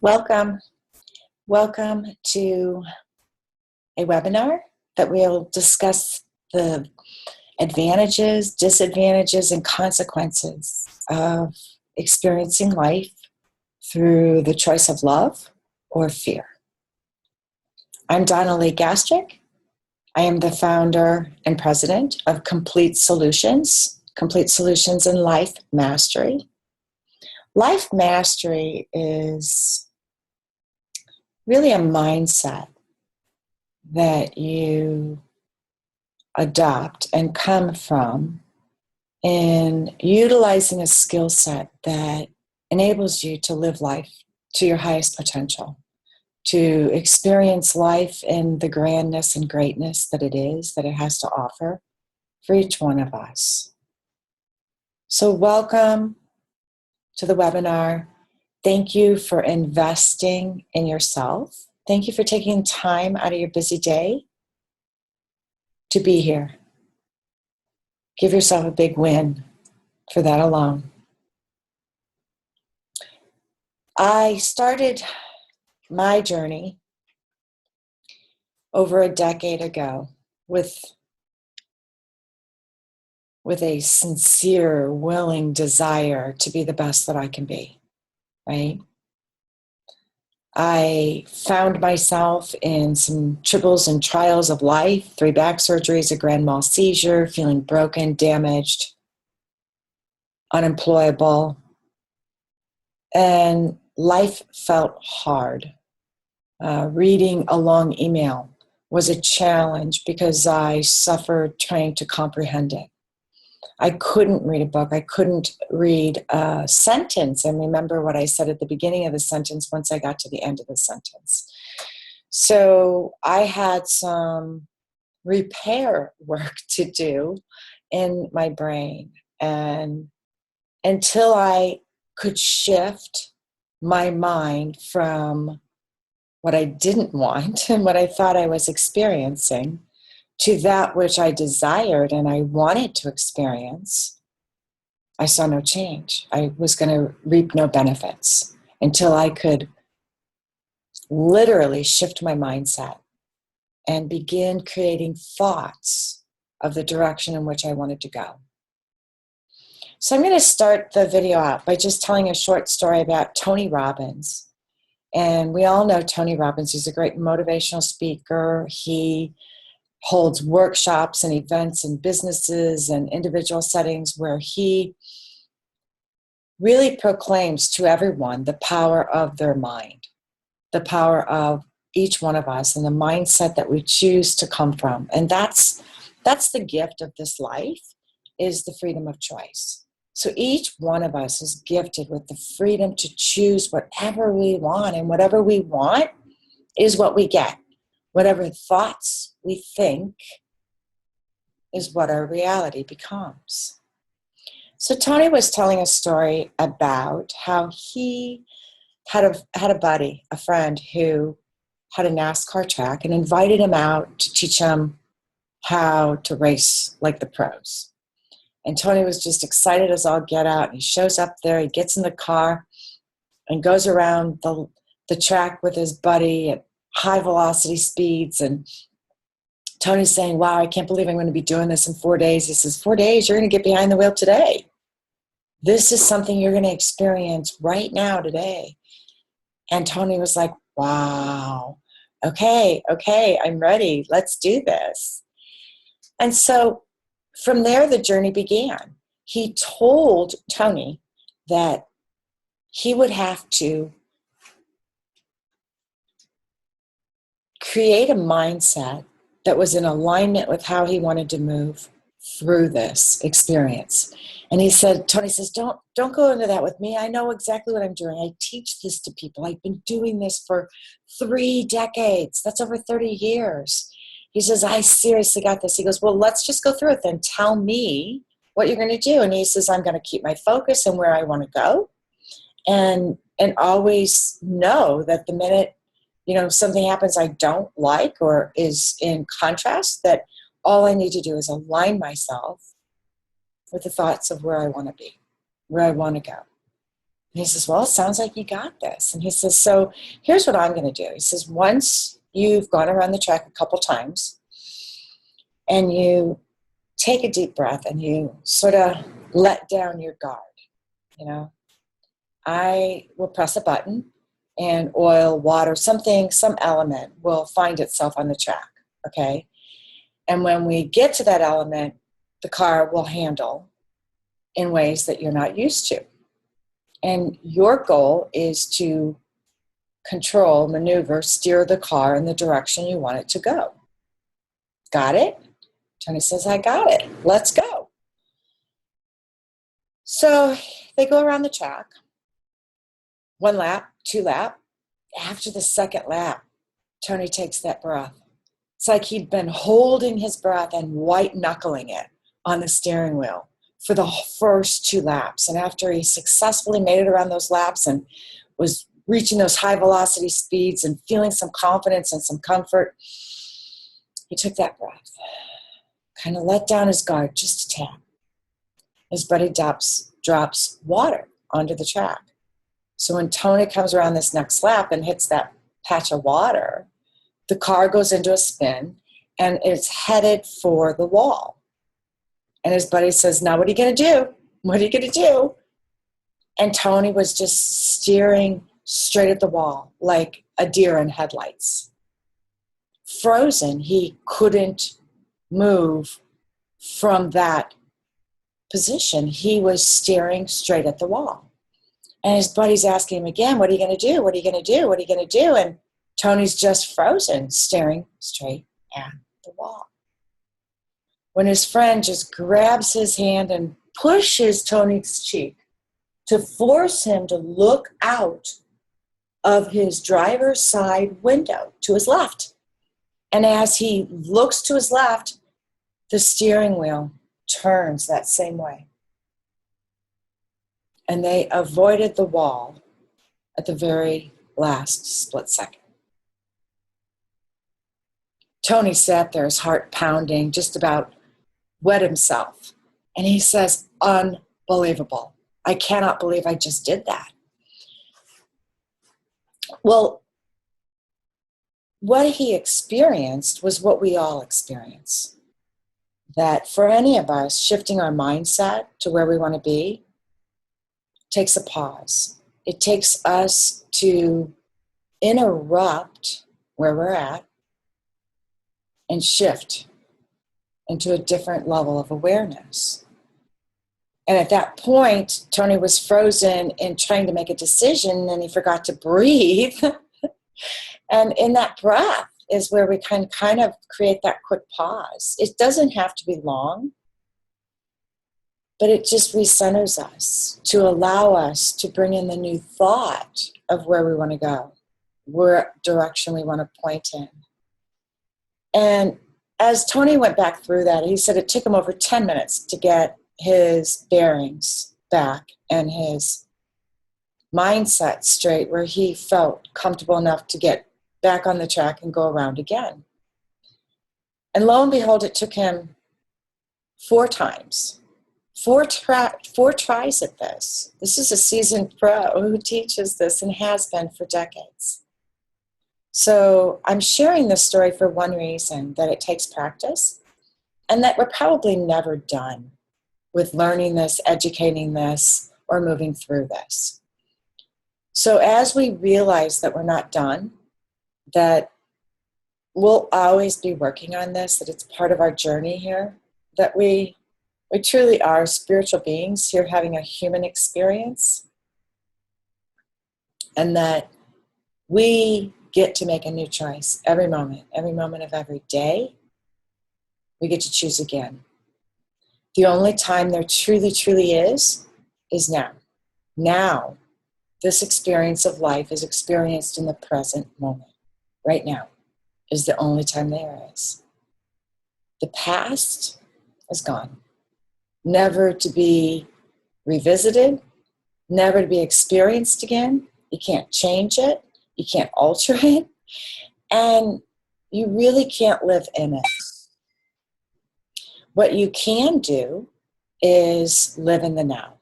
Welcome. Welcome to a webinar that will discuss the advantages, disadvantages, and consequences of experiencing life through the choice of love or fear. I'm Donna Lee Gastric. I am the founder and president of Complete Solutions in Life Mastery. Life Mastery is really a mindset that you adopt and come from in utilizing a skill set that enables you to live life to your highest potential, to experience life in the grandness and greatness that it has to offer for each one of us. So welcome to the webinar. Thank you for investing in yourself. Thank you for taking time out of your busy day to be here. Give yourself a big win for that alone. I started my journey over a decade ago with a sincere, willing desire to be the best that I can be, right? I found myself in some tribbles and trials of life, 3 back surgeries, a grand mal seizure, feeling broken, damaged, unemployable, and life felt hard. Reading a long email was a challenge because I suffered trying to comprehend it. I couldn't read a book. I couldn't read a sentence and remember what I said at the beginning of the sentence once I got to the end of the sentence. So I had some repair work to do in my brain. And until I could shift my mind from what I didn't want and what I thought I was experiencing to that which I desired and I wanted to experience, I saw no change. I was going to reap no benefits until I could literally shift my mindset and begin creating thoughts of the direction in which I wanted to go. So I'm going to start the video out by just telling a short story about Tony Robbins. And we all know Tony Robbins. He's a great motivational speaker. He holds workshops and events and businesses and individual settings where he really proclaims to everyone the power of their mind, the power of each one of us and the mindset that we choose to come from. And that's the gift of this life, is the freedom of choice. So each one of us is gifted with the freedom to choose whatever we want, and whatever we want is what we get. Whatever thoughts we think is what our reality becomes. So Tony was telling a story about how he had a buddy, a friend, who had a NASCAR track and invited him out to teach him how to race like the pros. And Tony was just excited as all get out. He shows up there, he gets in the car and goes around the track with his buddy at high velocity speeds. And Tony's saying, wow, I can't believe I'm going to be doing this in 4 days. He says, 4 days? You're going to get behind the wheel today. This is something you're going to experience right now today. And Tony was like, wow, okay, I'm ready. Let's do this. And so from there, the journey began. He told Tony that he would have to create a mindset that was in alignment with how he wanted to move through this experience. And he said, Tony says, don't go into that with me. I know exactly what I'm doing. I teach this to people. I've been doing this for 3 decades. That's over 30 years. He says, I seriously got this. He goes, well, let's just go through it then. Tell me what you're going to do. And he says, I'm going to keep my focus on where I want to go. And always know that the minute something happens I don't like or is in contrast, that all I need to do is align myself with the thoughts of where I want to be, where I want to go. And he says, well, it sounds like you got this. And he says, so here's what I'm going to do. He says, once you've gone around the track a couple times and you take a deep breath and you sort of let down your guard, you know, I will press a button and oil, water, something, some element will find itself on the track, okay? And when we get to that element, the car will handle in ways that you're not used to. And your goal is to control, maneuver, steer the car in the direction you want it to go. Got it? Tony says, I got it. Let's go. So they go around the track. 1 lap, 2 lap. After the second lap, Tony takes that breath. It's like he'd been holding his breath and white knuckling it on the steering wheel for the first 2 laps. And after he successfully made it around those laps and was reaching those high velocity speeds and feeling some confidence and some comfort, he took that breath, kind of let down his guard just a tad. His buddy drops water onto the track. So when Tony comes around this next lap and hits that patch of water, the car goes into a spin and it's headed for the wall. And his buddy says, now what are you going to do? What are you going to do? And Tony was just steering straight at the wall like a deer in headlights. Frozen, he couldn't move from that position. He was staring straight at the wall. And his buddy's asking him again, what are you going to do? What are you going to do? What are you going to do? And Tony's just frozen, staring straight at the wall. When his friend just grabs his hand and pushes Tony's cheek to force him to look out of his driver's side window to his left. And as he looks to his left, the steering wheel turns that same way. And they avoided the wall at the very last split second. Tony sat there, his heart pounding, just about wet himself. And he says, unbelievable. I cannot believe I just did that. Well, what he experienced was what we all experience. That for any of us, shifting our mindset to where we want to be takes a pause. It takes us to interrupt where we're at and shift into a different level of awareness. And at that point, Tony was frozen in trying to make a decision and he forgot to breathe. And in that breath is where we can kind of create that quick pause. It doesn't have to be long, but it just recenters us to allow us to bring in the new thought of where we want to go, what direction we want to point in. And as Tony went back through that, he said it took him over 10 minutes to get his bearings back and his mindset straight where he felt comfortable enough to get back on the track and go around again. And lo and behold, it took him 4 times. 4 tries at this. This is a seasoned pro who teaches this and has been for decades. So I'm sharing this story for one reason, that it takes practice and that we're probably never done with learning this, educating this, or moving through this. So as we realize that we're not done, that we'll always be working on this, that it's part of our journey here, that we truly are spiritual beings here having a human experience, and that we get to make a new choice every moment of every day. We get to choose again. The only time there truly, truly is now. Now, this experience of life is experienced in the present moment. Right now is the only time there is. The past is gone. Never to be revisited, never to be experienced again. You can't change it. You can't alter it. And you really can't live in it. What you can do is live in the now.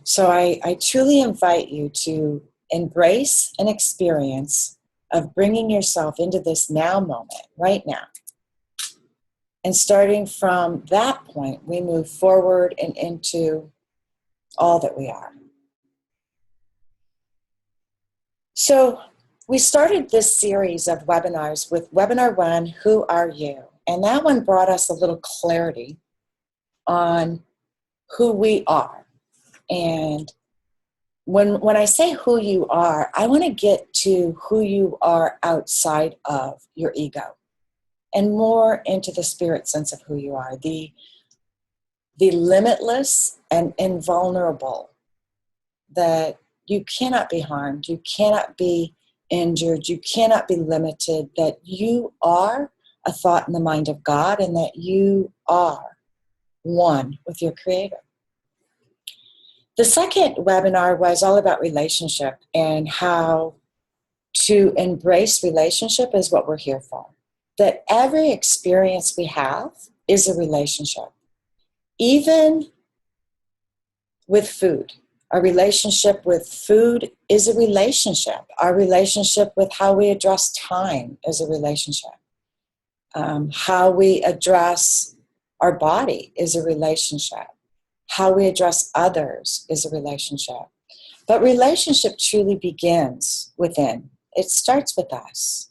So I truly invite you to embrace an experience of bringing yourself into this now moment, right now. And starting from that point, we move forward and into all that we are. So we started this series of webinars with webinar 1, Who Are You? And that one brought us a little clarity on who we are. And when I say who you are, I want to get to who you are outside of your ego and more into the spirit sense of who you are, the limitless and invulnerable, that you cannot be harmed, you cannot be injured, you cannot be limited, that you are a thought in the mind of God and that you are one with your Creator. The second webinar was all about relationship and how to embrace relationship is what we're here for. That every experience we have is a relationship. Even with food. Our relationship with food is a relationship. Our relationship with how we address time is a relationship. How we address our body is a relationship. How we address others is a relationship. But relationship truly begins within. It starts with us.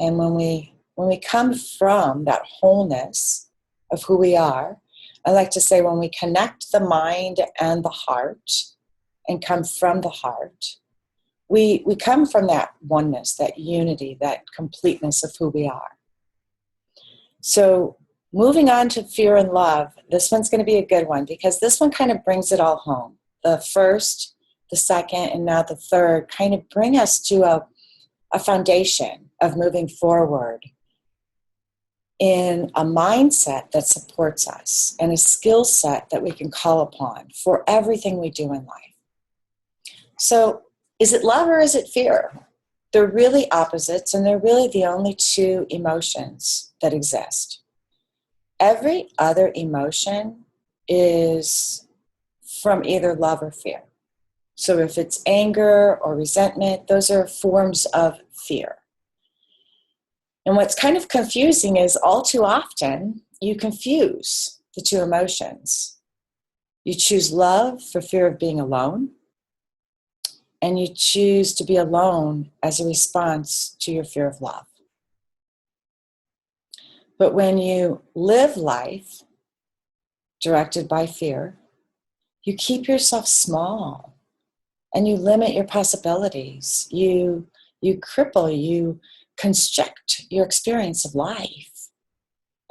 And when we come from that wholeness of who we are, I like to say when we connect the mind and the heart and come from the heart, we come from that oneness, that unity, that completeness of who we are. So moving on to fear and love, this one's going to be a good one because this one kind of brings it all home. The first, the second, and now the third kind of bring us to a foundation of moving forward in a mindset that supports us and a skill set that we can call upon for everything we do in life. So is it love or is it fear? They're really opposites, and they're really the only two emotions that exist. Every other emotion is from either love or fear. So if it's anger or resentment, those are forms of fear. And what's kind of confusing is all too often you confuse the two emotions. You choose love for fear of being alone, and you choose to be alone as a response to your fear of love. But when you live life directed by fear, you keep yourself small and you limit your possibilities. You cripple, you constrict your experience of life,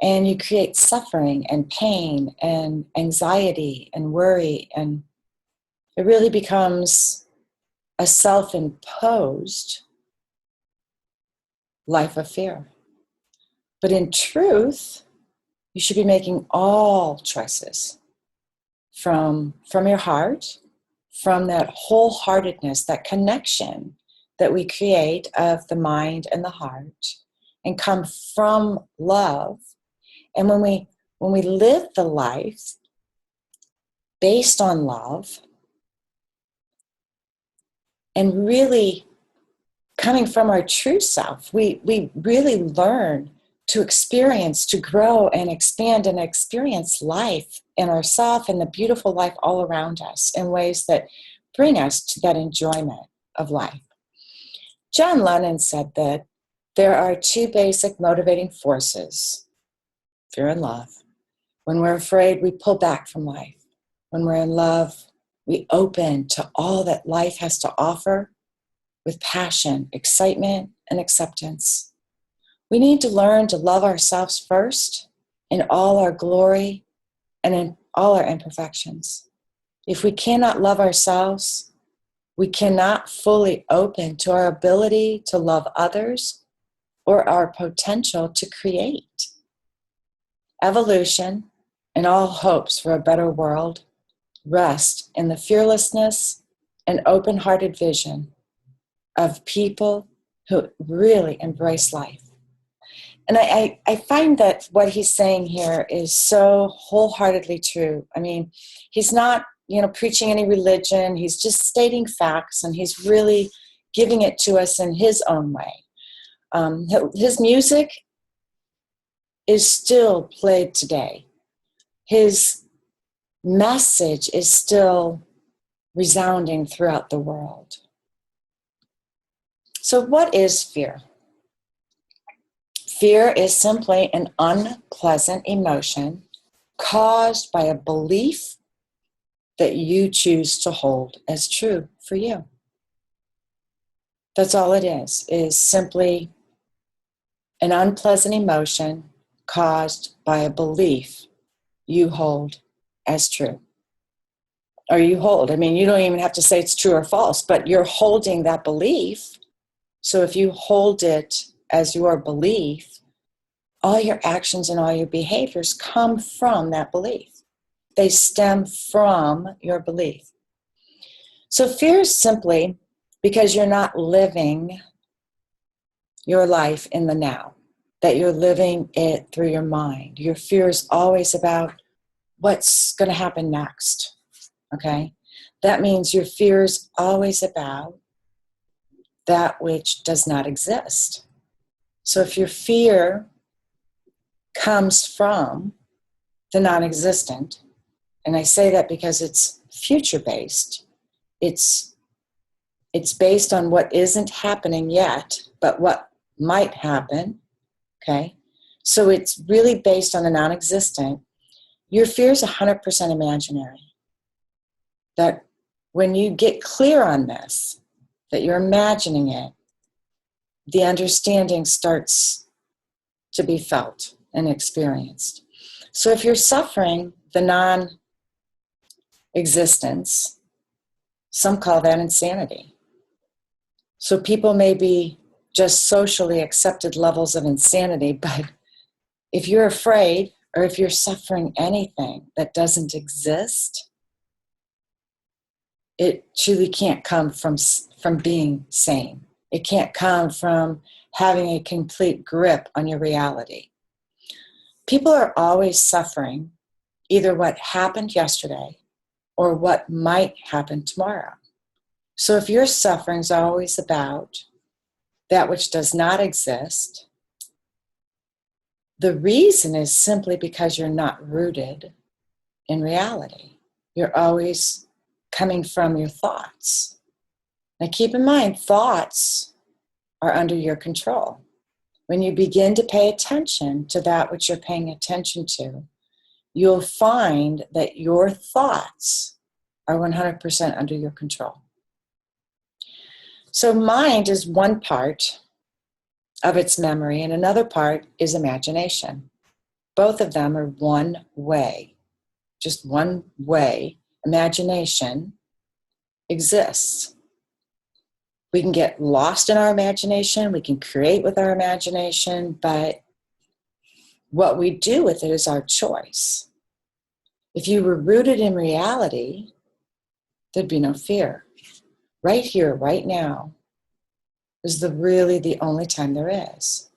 and you create suffering and pain and anxiety and worry, and it really becomes a self-imposed life of fear. But in truth, you should be making all choices from your heart, from that wholeheartedness, that connection that we create of the mind and the heart, and come from love. And when we live the life based on love and really coming from our true self, we really learn to experience, to grow and expand and experience life in ourselves and the beautiful life all around us in ways that bring us to that enjoyment of life. John Lennon said that there are two basic motivating forces, fear and love. When we're afraid, we pull back from life. When we're in love, we open to all that life has to offer with passion, excitement, and acceptance. We need to learn to love ourselves first in all our glory and in all our imperfections. If we cannot love ourselves, we cannot fully open to our ability to love others or our potential to create. Evolution and all hopes for a better world rest in the fearlessness and open-hearted vision of people who really embrace life. And I find that what he's saying here is so wholeheartedly true. I mean, he's not preaching any religion. He's just stating facts, and he's really giving it to us in his own way. His music is still played today. His message is still resounding throughout the world. So what is fear? Fear is simply an unpleasant emotion caused by a belief that you choose to hold as true for you. That's all it is simply an unpleasant emotion caused by a belief you hold as true. Or you hold, you don't even have to say it's true or false, but you're holding that belief. So if you hold it as your belief, all your actions and all your behaviors come from that belief. They stem from your belief. So fear is simply because you're not living your life in the now, that you're living it through your mind. Your fear is always about what's going to happen next, okay? That means your fear is always about that which does not exist. So if your fear comes from the non-existent, and I say that because it's future-based, it's based on what isn't happening yet, but what might happen, okay? So it's really based on the non-existent. Your fear is 100% imaginary. That when you get clear on this, that you're imagining it, the understanding starts to be felt and experienced. So if you're suffering the non-existence, some call that insanity. So people may be just socially accepted levels of insanity, but if you're afraid or if you're suffering anything that doesn't exist, it truly can't come from being sane. It can't come from having a complete grip on your reality. People are always suffering either what happened yesterday or what might happen tomorrow. So if your suffering is always about that which does not exist, the reason is simply because you're not rooted in reality. You're always coming from your thoughts. Now keep in mind, thoughts are under your control. When you begin to pay attention to that which you're paying attention to, you'll find that your thoughts are 100% under your control. So mind is one part of its memory, and another part is imagination. Both of them are one way, just one way. Imagination exists. We can get lost in our imagination, we can create with our imagination, but what we do with it is our choice. If you were rooted in reality, there'd be no fear. Right here, right now, is really the only time there is.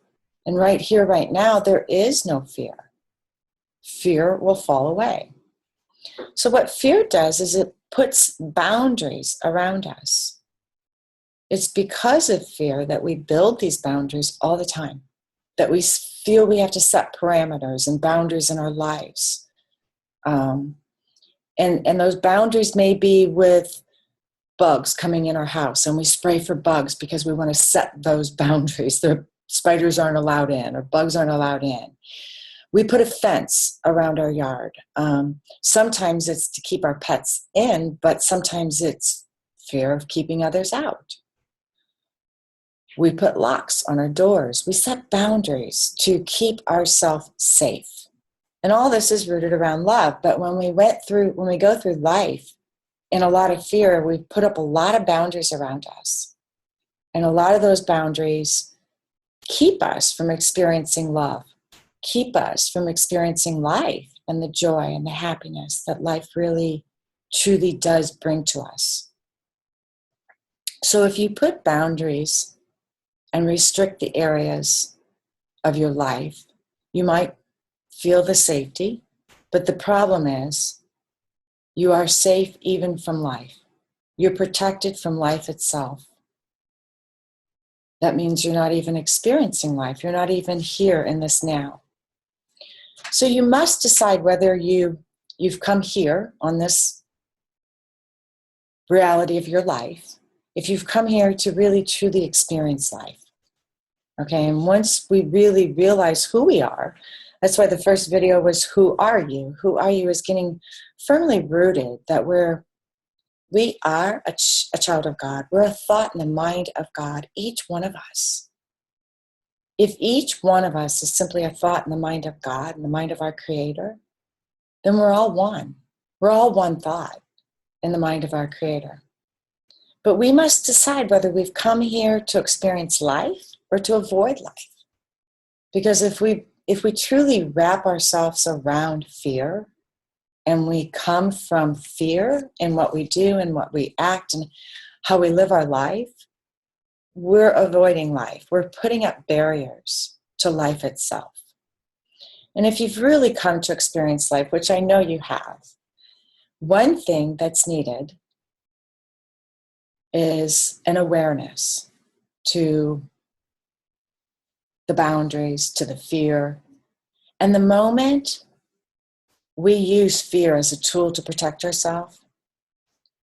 And right here, right now, there is no fear. Fear will fall away. So what fear does is it puts boundaries around us. It's because of fear that we build these boundaries all the time, that we feel we have to set parameters and boundaries in our lives. And those boundaries may be with bugs coming in our house, and we spray for bugs because we want to set those boundaries. The spiders aren't allowed in, or bugs aren't allowed in. We put a fence around our yard. Sometimes it's to keep our pets in, but sometimes it's fear of keeping others out. We put locks on our doors. We set boundaries to keep ourselves safe. And all this is rooted around love. But when we go through life in a lot of fear, we put up a lot of boundaries around us. And a lot of those boundaries keep us from experiencing love, keep us from experiencing life and the joy and the happiness that life really, truly does bring to us. So if you put boundaries and restrict the areas of your life, you might feel the safety, but the problem is You are safe even from life. You're protected from life itself. That means you're not even experiencing life. You're not even here in this now. So you must decide whether you've come here on this reality of your life, if you've come here to really truly experience life. Okay, and once we really realize who we are, that's why the first video was, who are you? Who are you is getting firmly rooted that we are a child of God. We're a thought in the mind of God, each one of us. If each one of us is simply a thought in the mind of God, in the mind of our Creator, then we're all one. We're all one thought in the mind of our Creator. But we must decide whether we've come here to experience life or to avoid life. Because if we truly wrap ourselves around fear, and we come from fear in what we do and what we act and how we live our life, we're avoiding life. We're putting up barriers to life itself. And if you've really come to experience life, which I know you have, one thing that's needed is an awareness to the boundaries, to the fear. And the moment we use fear as a tool to protect ourselves,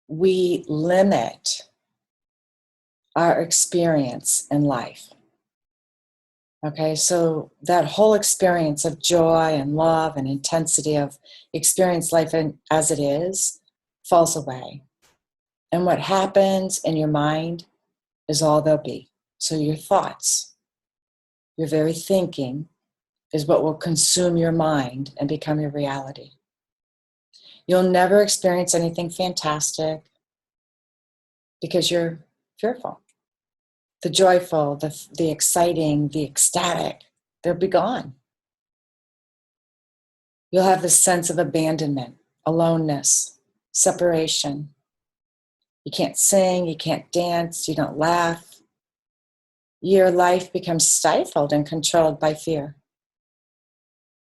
we limit our experience in life. Okay, so that whole experience of joy and love and intensity of experience life as it is falls away. And what happens in your mind is all there'll be. So your thoughts, your very thinking is what will consume your mind and become your reality. You'll never experience anything fantastic because you're fearful. The joyful, the exciting, the ecstatic, they'll be gone. You'll have this sense of abandonment, aloneness, separation. You can't sing, you can't dance, you don't laugh. Your life becomes stifled and controlled by fear.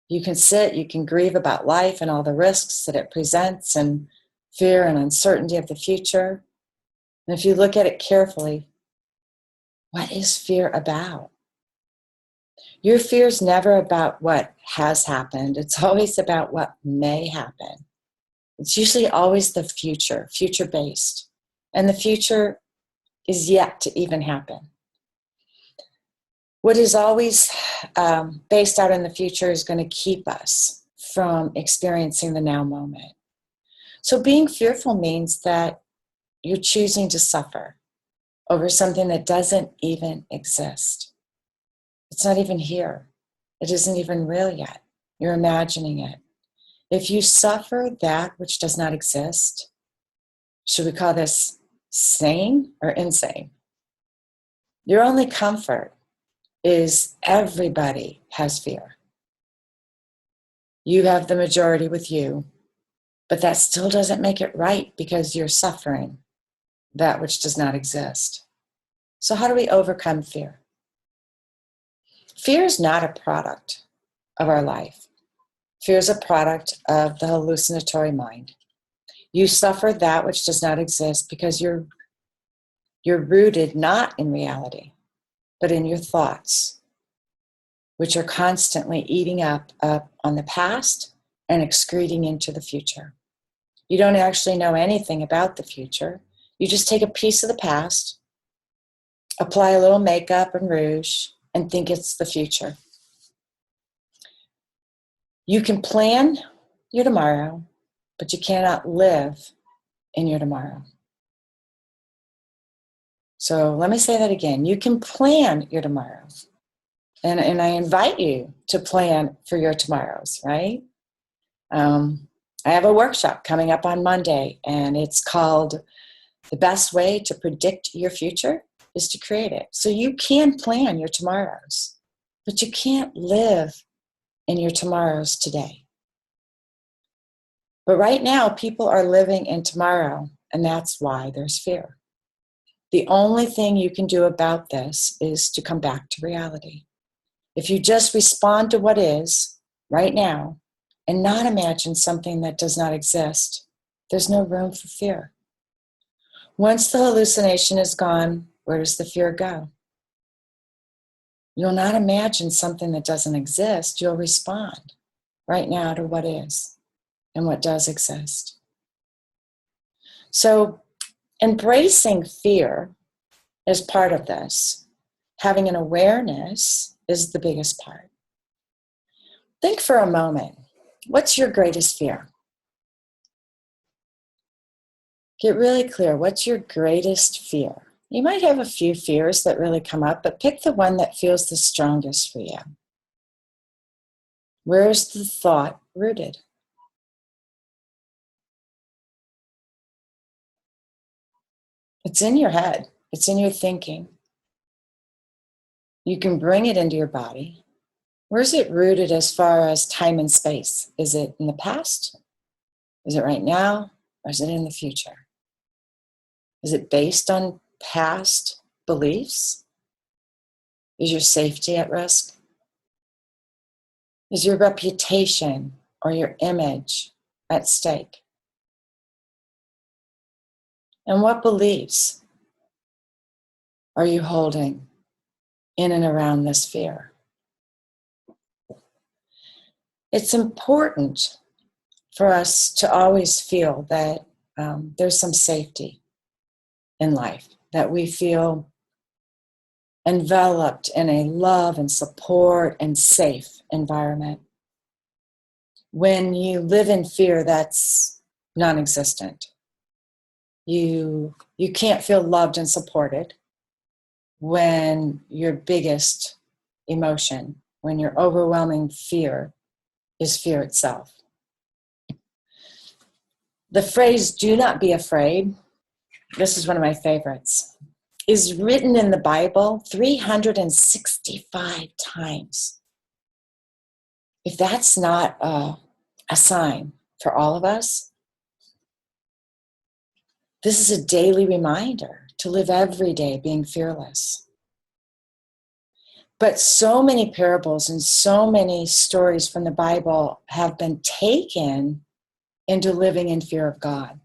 You can sit, you can grieve about life and all the risks that it presents and fear and uncertainty of the future. And if you look at it carefully, what is fear about? Your fear is never about what has happened. It's always about what may happen. It's usually always the future, future-based. And the future is yet to even happen. What is always based out in the future is going to keep us from experiencing the now moment. So being fearful means that you're choosing to suffer over something that doesn't even exist. It's not even here. It isn't even real yet. You're imagining it. If you suffer that which does not exist, should we call this sane or insane? Your only comfort is everybody has fear. You have the majority with you, but that still doesn't make it right because you're suffering that which does not exist. So how do we overcome fear? Fear is not a product of our life. Fear is a product of the hallucinatory mind. You suffer that which does not exist because you're rooted not in reality, but in your thoughts, which are constantly eating up on the past and excreting into the future. You don't actually know anything about the future. You just take a piece of the past, apply a little makeup and rouge, and think it's the future. You can plan your tomorrow, but you cannot live in your tomorrow. So let me say that again. You can plan your tomorrow. And I invite you to plan for your tomorrows, right? I have a workshop coming up on Monday, and it's called The Best Way to Predict Your Future is to Create It. So you can plan your tomorrows, but you can't live in your tomorrows today. But right now, people are living in tomorrow, and that's why there's fear. The only thing you can do about this is to come back to reality. If you just respond to what is right now and not imagine something that does not exist, There's no room for fear. Once the hallucination is gone, where does the fear go? You'll not imagine something that doesn't exist. You'll respond right now to what is and what does exist. So embracing fear is part of this. Having an awareness is the biggest part. Think for a moment, what's your greatest fear? Get really clear, what's your greatest fear? You might have a few fears that really come up, but pick the one that feels the strongest for you. Where is the thought rooted? It's in your head. It's in your thinking. You can bring it into your body. Where is it rooted as far as time and space? Is it in the past? Is it right now? Or is it in the future? Is it based on past beliefs? Is your safety at risk? Is your reputation or your image at stake? And what beliefs are you holding in and around this fear? It's important for us to always feel that there's some safety in life, that we feel enveloped in a love and support and safe environment. When you live in fear, that's non-existent. You can't feel loved and supported when your biggest emotion, when your overwhelming fear is fear itself. The phrase, "do not be afraid," this is one of my favorites, is written in the Bible 365 times. If that's not a sign for all of us, this is a daily reminder to live every day being fearless. But so many parables and so many stories from the Bible have been taken into living in fear of God.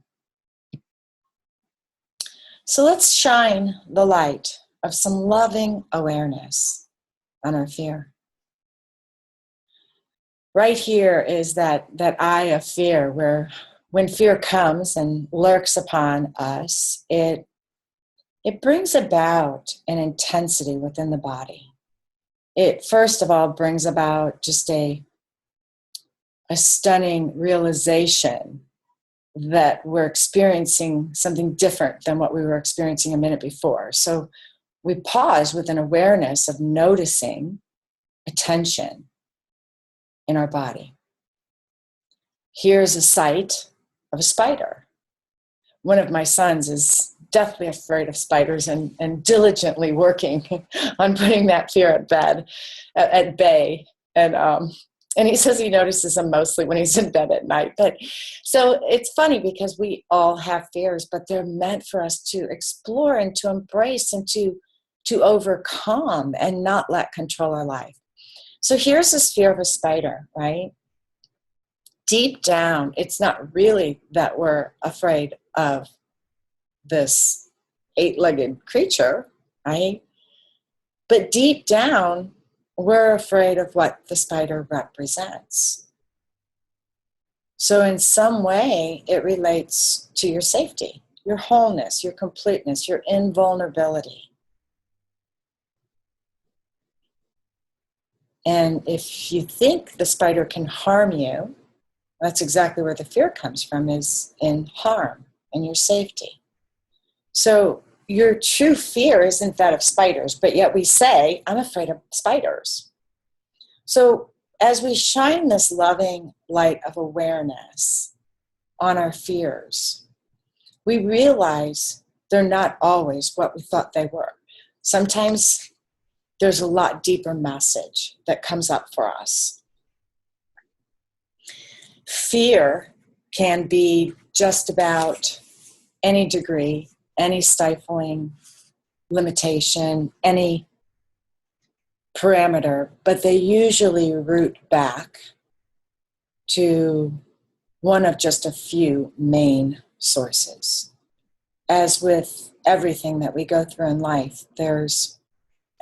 So let's shine the light of some loving awareness on our fear. Right here is that eye of fear, where when fear comes and lurks upon us, it brings about an intensity within the body. It first of all brings about just a stunning realization that we're experiencing something different than what we were experiencing a minute before. So we pause with an awareness of noticing a tension in our body. Here's a sight of a spider. One of my sons is deathly afraid of spiders and diligently working on putting that fear at bay. And he says he notices them mostly when he's in bed at night. But so it's funny because we all have fears, but they're meant for us to explore and to embrace and to overcome and not let control our life. So here's this fear of a spider, right? Deep down, it's not really that we're afraid of this 8-legged creature, right? But deep down, we're afraid of what the spider represents. So in some way, it relates to your safety, your wholeness, your completeness, your invulnerability. And if you think the spider can harm you, that's exactly where the fear comes from, is in harm and your safety. So your true fear isn't that of spiders, but yet we say, I'm afraid of spiders. So as we shine this loving light of awareness on our fears, we realize they're not always what we thought they were. Sometimes there's a lot deeper message that comes up for us. Fear can be just about any degree, any stifling limitation, any parameter, but they usually root back to one of just a few main sources. As with everything that we go through in life, there's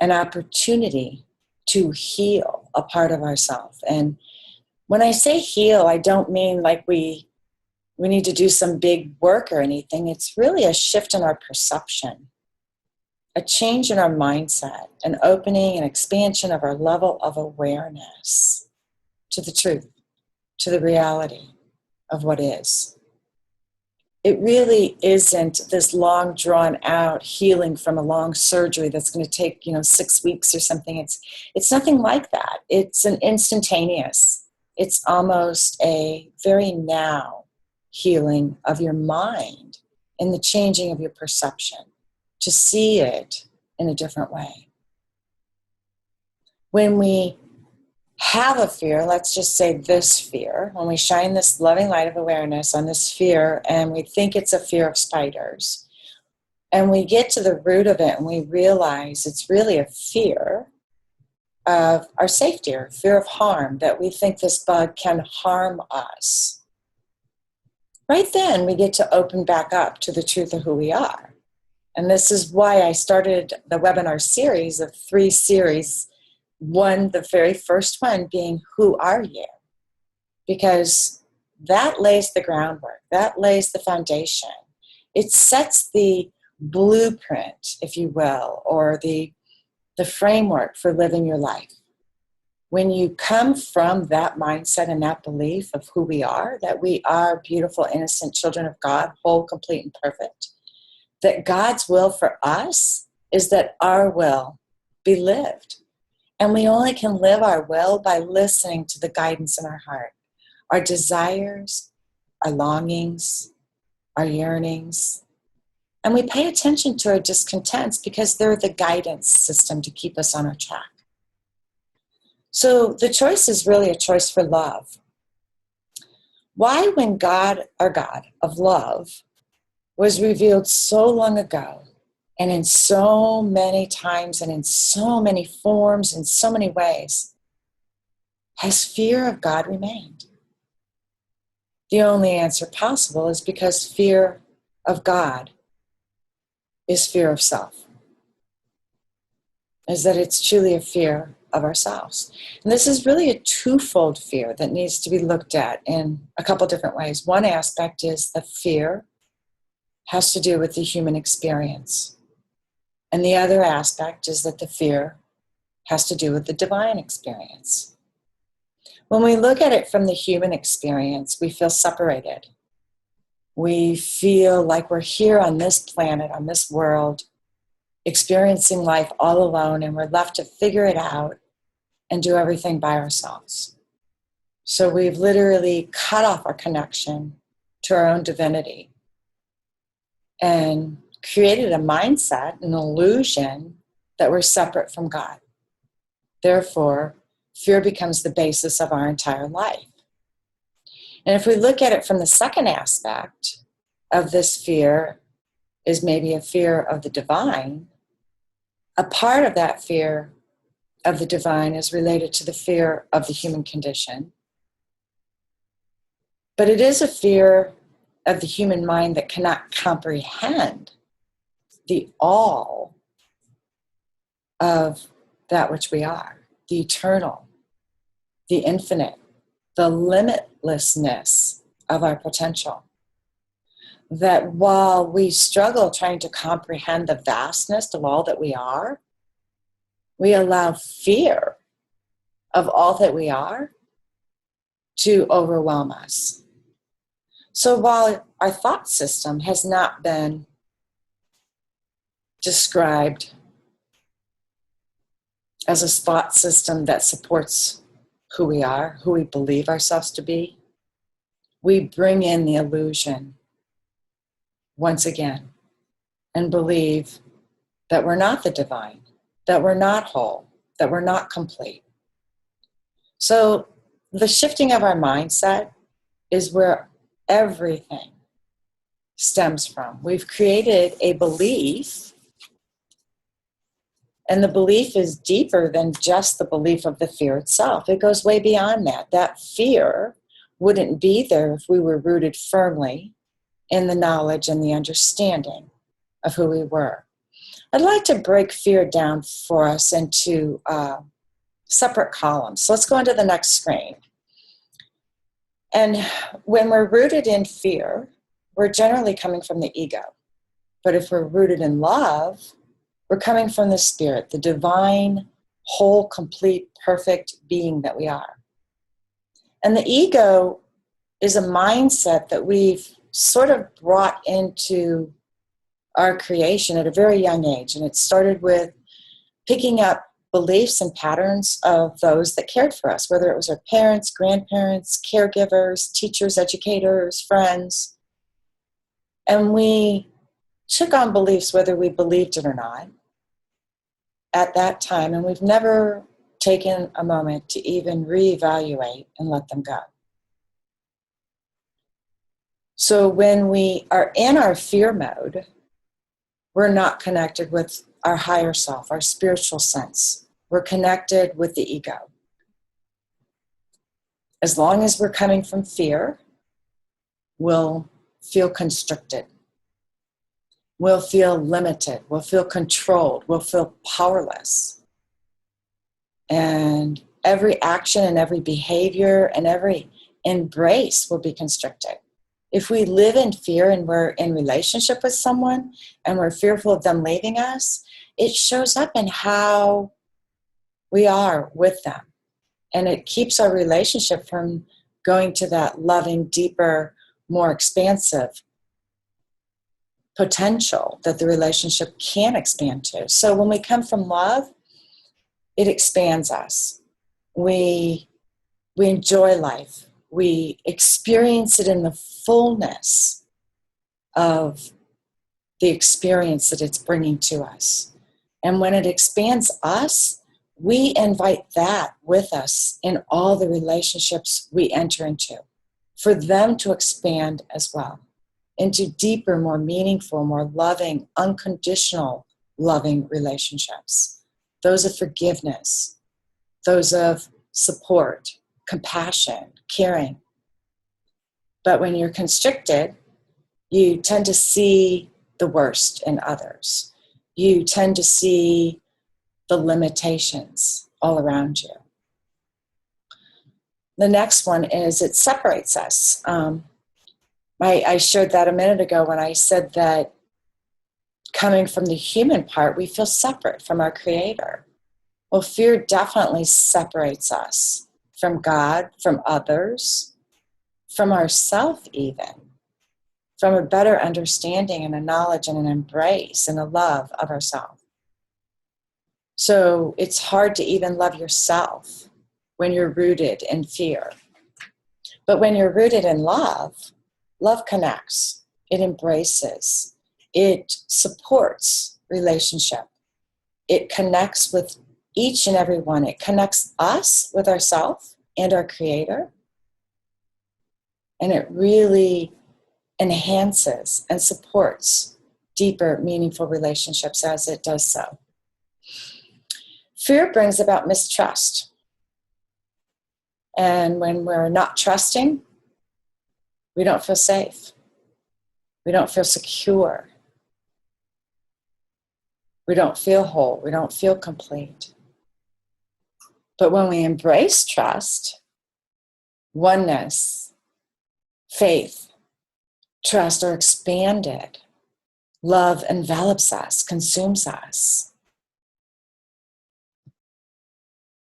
an opportunity to heal a part of ourselves. And when I say heal, I don't mean like we need to do some big work or anything. It's really a shift in our perception, a change in our mindset, an opening and expansion of our level of awareness to the truth, to the reality of what is. It really isn't this long drawn out healing from a long surgery that's going to take 6 weeks or something. It's nothing like that. It's an instantaneous, it's almost a very now healing of your mind and the changing of your perception to see it in a different way. When we have a fear, let's just say this fear, when we shine this loving light of awareness on this fear and we think it's a fear of spiders, and we get to the root of it and we realize it's really a fear of our safety or fear of harm, that we think this bug can harm us. Right then we get to open back up to the truth of who we are. And this is why I started the webinar series of 3 series. One, the very first one being, who are you? Because that lays the groundwork, that lays the foundation. It sets the blueprint, if you will, or the framework for living your life. When you come from that mindset and that belief of who we are, that we are beautiful, innocent children of God, whole, complete, and perfect, that God's will for us is that our will be lived. And we only can live our will by listening to the guidance in our heart, our desires, our longings, our yearnings. And we pay attention to our discontents because they're the guidance system to keep us on our track. So the choice is really a choice for love. Why, when God, our God of love, was revealed so long ago, and in so many times and in so many forms, in so many ways, has fear of God remained? The only answer possible is because fear of God is fear of self. Is that it's truly a fear of ourselves. And this is really a twofold fear that needs to be looked at in a couple different ways. One aspect is the fear has to do with the human experience. And the other aspect is that the fear has to do with the divine experience. When we look at it from the human experience, we feel separated. We feel like we're here on this planet, on this world, experiencing life all alone, and we're left to figure it out and do everything by ourselves. So we've literally cut off our connection to our own divinity and created a mindset, an illusion that we're separate from God. Therefore, fear becomes the basis of our entire life. And if we look at it from the second aspect of this fear, is maybe a fear of the divine, a part of that fear of the divine is related to the fear of the human condition. But it is a fear of the human mind that cannot comprehend the all of that which we are, the eternal, the infinite, the limitlessness of our potential. That while we struggle trying to comprehend the vastness of all that we are, we allow fear of all that we are to overwhelm us. So while our thought system has not been described as a thought system that supports who we are, who we believe ourselves to be, we bring in the illusion once again and believe that we're not the divine, that we're not whole, that we're not complete. So the shifting of our mindset is where everything stems from. We've created a belief, and the belief is deeper than just the belief of the fear itself. It goes way beyond that. That fear wouldn't be there if we were rooted firmly in the knowledge and the understanding of who we were. I'd like to break fear down for us into separate columns. So let's go into the next screen. And when we're rooted in fear, we're generally coming from the ego. But if we're rooted in love, we're coming from the spirit, the divine, whole, complete, perfect being that we are. And the ego is a mindset that we've sort of brought into our creation at a very young age. And it started with picking up beliefs and patterns of those that cared for us, whether it was our parents, grandparents, caregivers, teachers, educators, friends. And we took on beliefs whether we believed it or not at that time, and we've never taken a moment to even reevaluate and let them go. So when we are in our fear mode, we're not connected with our higher self, our spiritual sense. We're connected with the ego. As long as we're coming from fear, we'll feel constricted. We'll feel limited. We'll feel controlled. We'll feel powerless. And every action and every behavior and every embrace will be constricted. If we live in fear and we're in relationship with someone and we're fearful of them leaving us, it shows up in how we are with them. And it keeps our relationship from going to that loving, deeper, more expansive potential that the relationship can expand to. So when we come from love, it expands us. We enjoy life. We experience it in the fullness of the experience that it's bringing to us. And when it expands us, we invite that with us in all the relationships we enter into, for them to expand as well into deeper, more meaningful, more loving, unconditional loving relationships. Those of forgiveness, those of support, compassion, caring. But when you're constricted, you tend to see the worst in others. You tend to see the limitations all around you. The next one is it separates us. I shared that a minute ago when I said that coming from the human part, we feel separate from our Creator. Well, fear definitely separates us from God, from others, from ourselves even, from a better understanding and a knowledge and an embrace and a love of ourselves. So it's hard to even love yourself when you're rooted in fear. But when you're rooted in love, love connects, it embraces, it supports relationship. It connects with each and every one. It connects us with ourselves and our Creator. And it really enhances and supports deeper, meaningful relationships as it does so. Fear brings about mistrust. And when we're not trusting, we don't feel safe. We don't feel secure. We don't feel whole. We don't feel complete. But when we embrace trust, oneness, faith, trust are expanded. Love envelops us, consumes us.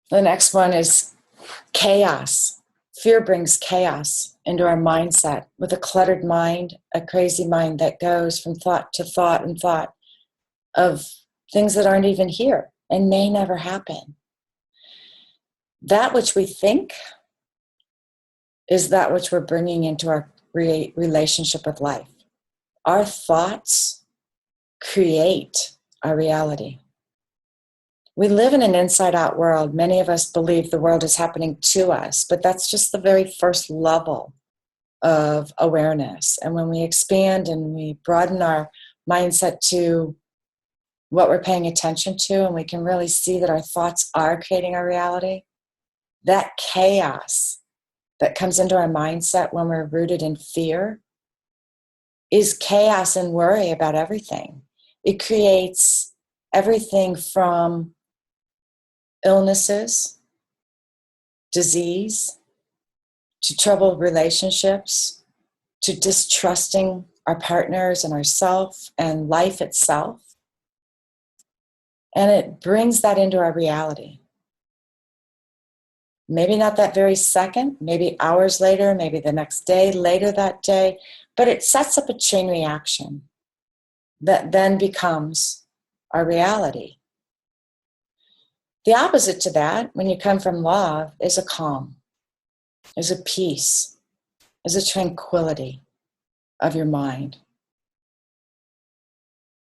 The next one is chaos. Fear brings chaos into our mindset. With a cluttered mind, a crazy mind that goes from thought to thought and thought of things that aren't even here and may never happen. That which we think is that which we're bringing into our relationship with life. Our thoughts create our reality. We live in an inside-out world. Many of us believe the world is happening to us, but that's just the very first level of awareness. And when we expand and we broaden our mindset to what we're paying attention to, and we can really see that our thoughts are creating our reality, that chaos that comes into our mindset when we're rooted in fear is chaos and worry about everything. It creates everything from illnesses, disease, to troubled relationships, to distrusting our partners and ourselves and life itself. And it brings that into our reality. Maybe not that very second, maybe hours later, maybe the next day, later that day, but it sets up a chain reaction that then becomes our reality. The opposite to that, when you come from love, is a calm, is a peace, is a tranquility of your mind.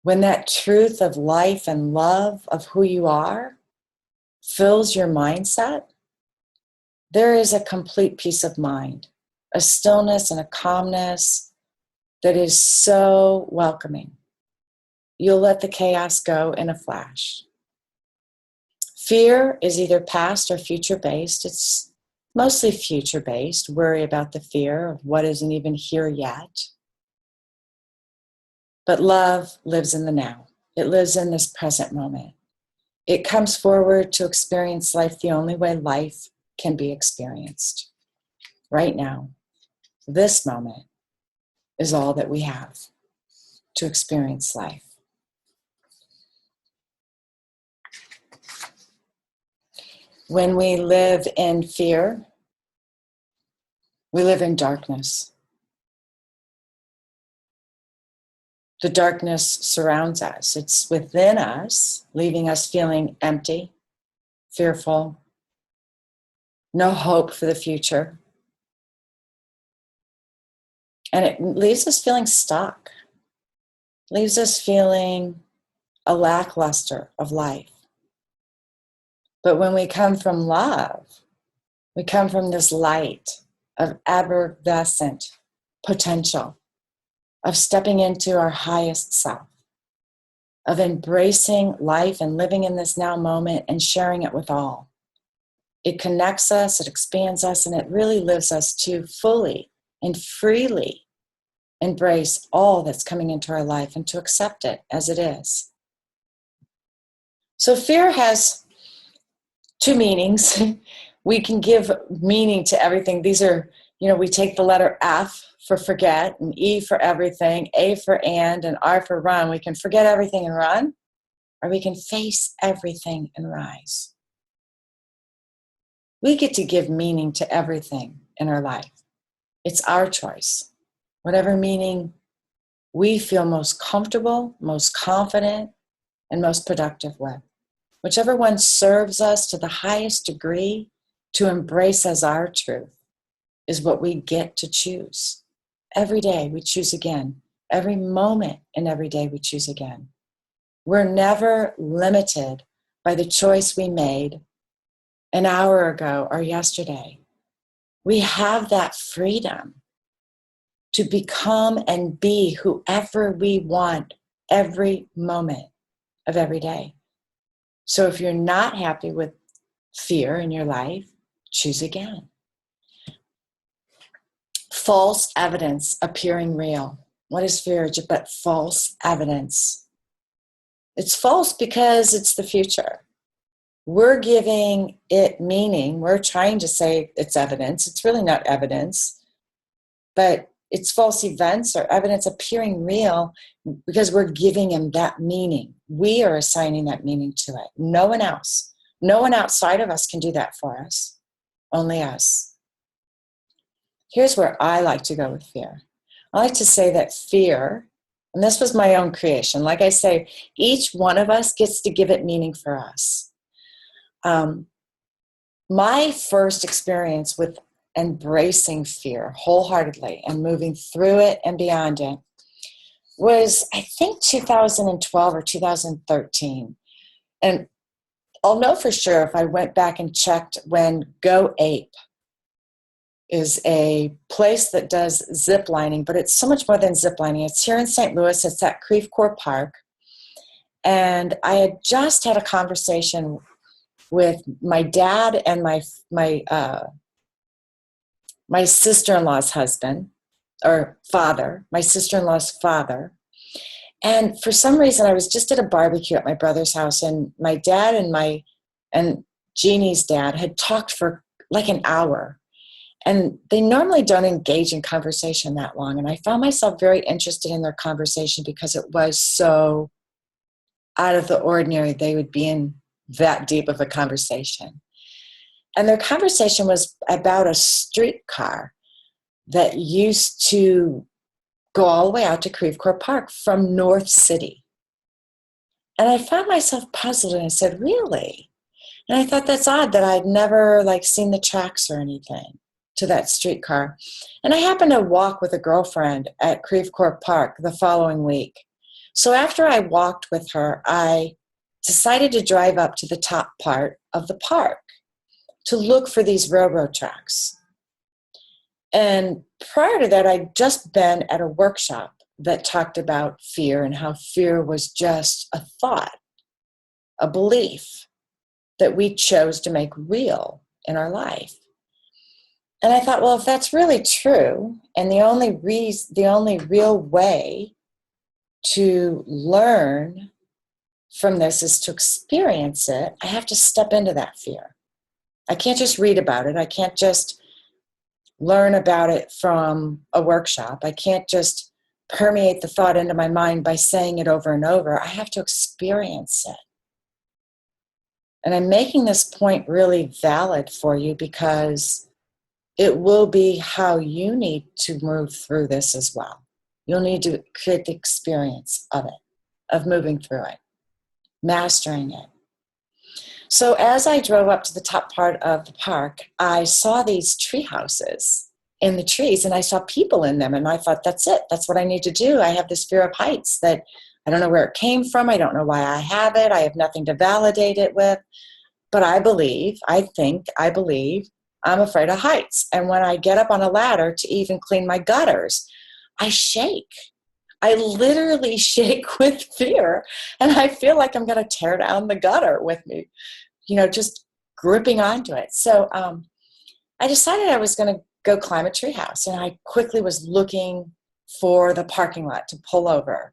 When that truth of life and love of who you are fills your mindset, there is a complete peace of mind, a stillness and a calmness that is so welcoming. You'll let the chaos go in a flash. Fear is either past or future-based. It's mostly future-based. Worry about the fear of what isn't even here yet. But love lives in the now. It lives in this present moment. It comes forward to experience life the only way life can be experienced. Right now, this moment is all that we have to experience life. When we live in fear, we live in darkness. The darkness surrounds us. It's within us, leaving us feeling empty, fearful, no hope for the future. And it leaves us feeling stuck, leaves us feeling a lackluster of life. But when we come from love, we come from this light of effervescent potential, of stepping into our highest self, of embracing life and living in this now moment and sharing it with all. It connects us, it expands us, and it really lives us to fully and freely embrace all that's coming into our life and to accept it as it is. So fear has two meanings. We can give meaning to everything. These are, we take the letter F for forget, and E for everything, A for and R for run. We can forget everything and run, or we can face everything and rise. We get to give meaning to everything in our life. It's our choice. Whatever meaning we feel most comfortable, most confident, and most productive with. Whichever one serves us to the highest degree to embrace as our truth is what we get to choose. Every day we choose again. Every moment and every day we choose again. We're never limited by the choice we made an hour ago or yesterday. We have that freedom to become and be whoever we want every moment of every day. So if you're not happy with fear in your life, choose again. False evidence appearing real. What is fear but false evidence? It's false because it's the future. We're giving it meaning. We're trying to say it's evidence. It's really not evidence, but it's false events or evidence appearing real because we're giving them that meaning. We are assigning that meaning to it. No one else. No one outside of us can do that for us. Only us. Here's where I like to go with fear. I like to say that fear, and this was my own creation, like I say, each one of us gets to give it meaning for us. My first experience with embracing fear wholeheartedly and moving through it and beyond it was, I think, 2012 or 2013. And I'll know for sure if I went back and checked when Go Ape is a place that does zip lining, but it's so much more than zip lining. It's here in St. Louis. It's at Creve Coeur Park. And I had just had a conversation with my dad and my my sister-in-law's husband, or father, my sister-in-law's father. And for some reason, I was just at a barbecue at my brother's house, and my dad and Jeannie's dad had talked for like an hour. And they normally don't engage in conversation that long. And I found myself very interested in their conversation because it was so out of the ordinary. They would be in that deep of a conversation. And their conversation was about a streetcar that used to go all the way out to Creve Coeur Park from North City. And I found myself puzzled, and I said, really? And I thought that's odd that I'd never seen the tracks or anything to that streetcar. And I happened to walk with a girlfriend at Creve Coeur Park the following week. So after I walked with her, I decided to drive up to the top part of the park to look for these railroad tracks. And prior to that, I'd just been at a workshop that talked about fear and how fear was just a thought, a belief that we chose to make real in our life. And I thought, well, if that's really true, and the only real way to learn from this is to experience it, I have to step into that fear. I can't just read about it. I can't just learn about it from a workshop. I can't just permeate the thought into my mind by saying it over and over. I have to experience it. And I'm making this point really valid for you because it will be how you need to move through this as well. You'll need to create the experience of it, of moving through it, mastering it. So as I drove up to the top part of the park, I saw these tree houses in the trees, and I saw people in them, and I thought, that's it. That's what I need to do. I have this fear of heights that I don't know where it came from. I don't know why I have it. I have nothing to validate it with. But I believe I'm afraid of heights. And when I get up on a ladder to even clean my gutters, I shake. I literally shake with fear. And I feel like I'm going to tear down the gutter with me, just gripping onto it. So I decided I was going to go climb a treehouse. And I quickly was looking for the parking lot to pull over.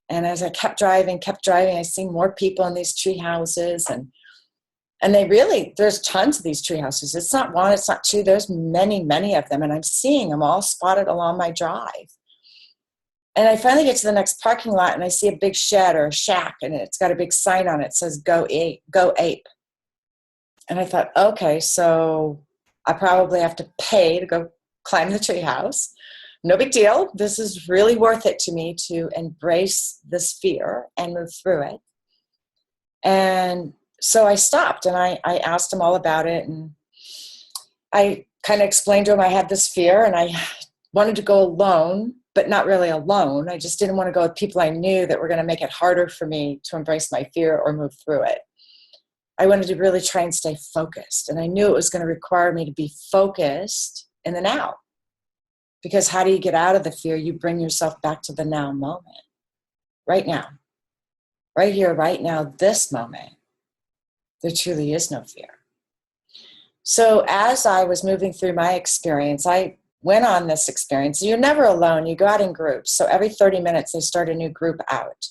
And as I kept driving, I seen more people in these tree houses. And there's tons of these tree houses. It's not one, it's not two. There's many, many of them. And I'm seeing them all spotted along my drive. And I finally get to the next parking lot, and I see a big shed or a shack, and it's got a big sign on it that says, Go Ape. And I thought, okay, so I probably have to pay to go climb the treehouse. No big deal. This is really worth it to me to embrace this fear and move through it. And so I stopped, and I asked him all about it, and I kind of explained to him I had this fear, and I wanted to go alone, but not really alone. I just didn't want to go with people I knew that were going to make it harder for me to embrace my fear or move through it. I wanted to really try and stay focused, and I knew it was going to require me to be focused in the now. Because how do you get out of the fear? You bring yourself back to the now moment. Right now. Right here, right now, this moment. There truly is no fear. So as I was moving through my experience, I went on this experience. You're never alone. You go out in groups. So every 30 minutes, they start a new group out.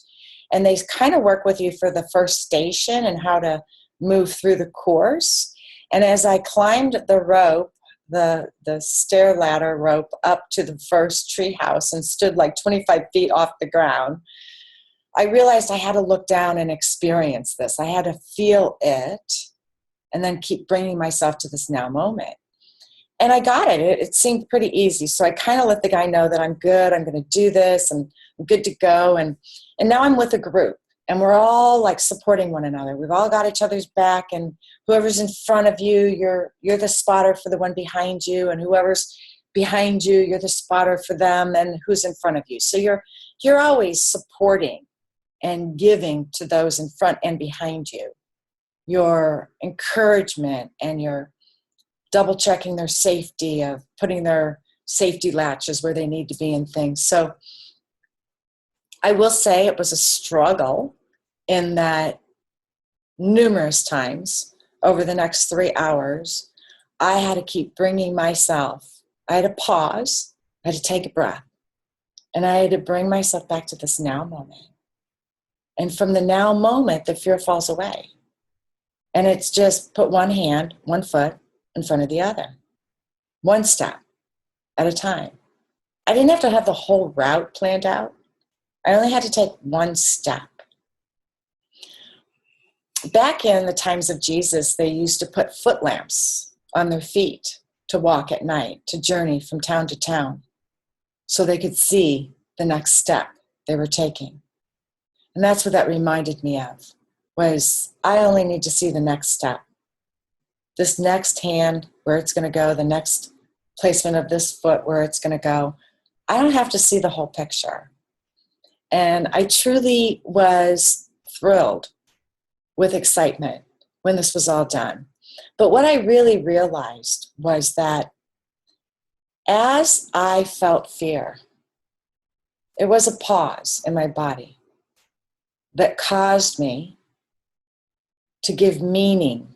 And they kind of work with you for the first station and how to move through the course. And as I climbed the rope, the stair ladder rope up to the first treehouse and stood like 25 feet off the ground, I realized I had to look down and experience this. I had to feel it and then keep bringing myself to this now moment. And I got it. It seemed pretty easy. So I kind of let the guy know that I'm good. I'm going to do this. And I'm good to go. And now I'm with a group. And we're all like supporting one another. We've all got each other's back. And whoever's in front of you, you're the spotter for the one behind you. And whoever's behind you, you're the spotter for them. And who's in front of you. So you're always supporting and giving to those in front and behind you. Your encouragement and your double checking their safety, of putting their safety latches where they need to be and things. So I will say it was a struggle in that numerous times over the next 3 hours, I had to keep bringing myself I had to pause. I had to take a breath. And I had to bring myself back to this now moment. And from the now moment, the fear falls away. And it's just put one hand, one foot in front of the other, one step at a time. I didn't have to have the whole route planned out. I only had to take one step. Back in the times of Jesus, they used to put foot lamps on their feet to walk at night, to journey from town to town, so they could see the next step they were taking. And that's what that reminded me of, was I only need to see the next step. This next hand, where it's going to go, the next placement of this foot, where it's going to go. I don't have to see the whole picture. And I truly was thrilled with excitement when this was all done. But what I really realized was that as I felt fear, it was a pause in my body that caused me to give meaning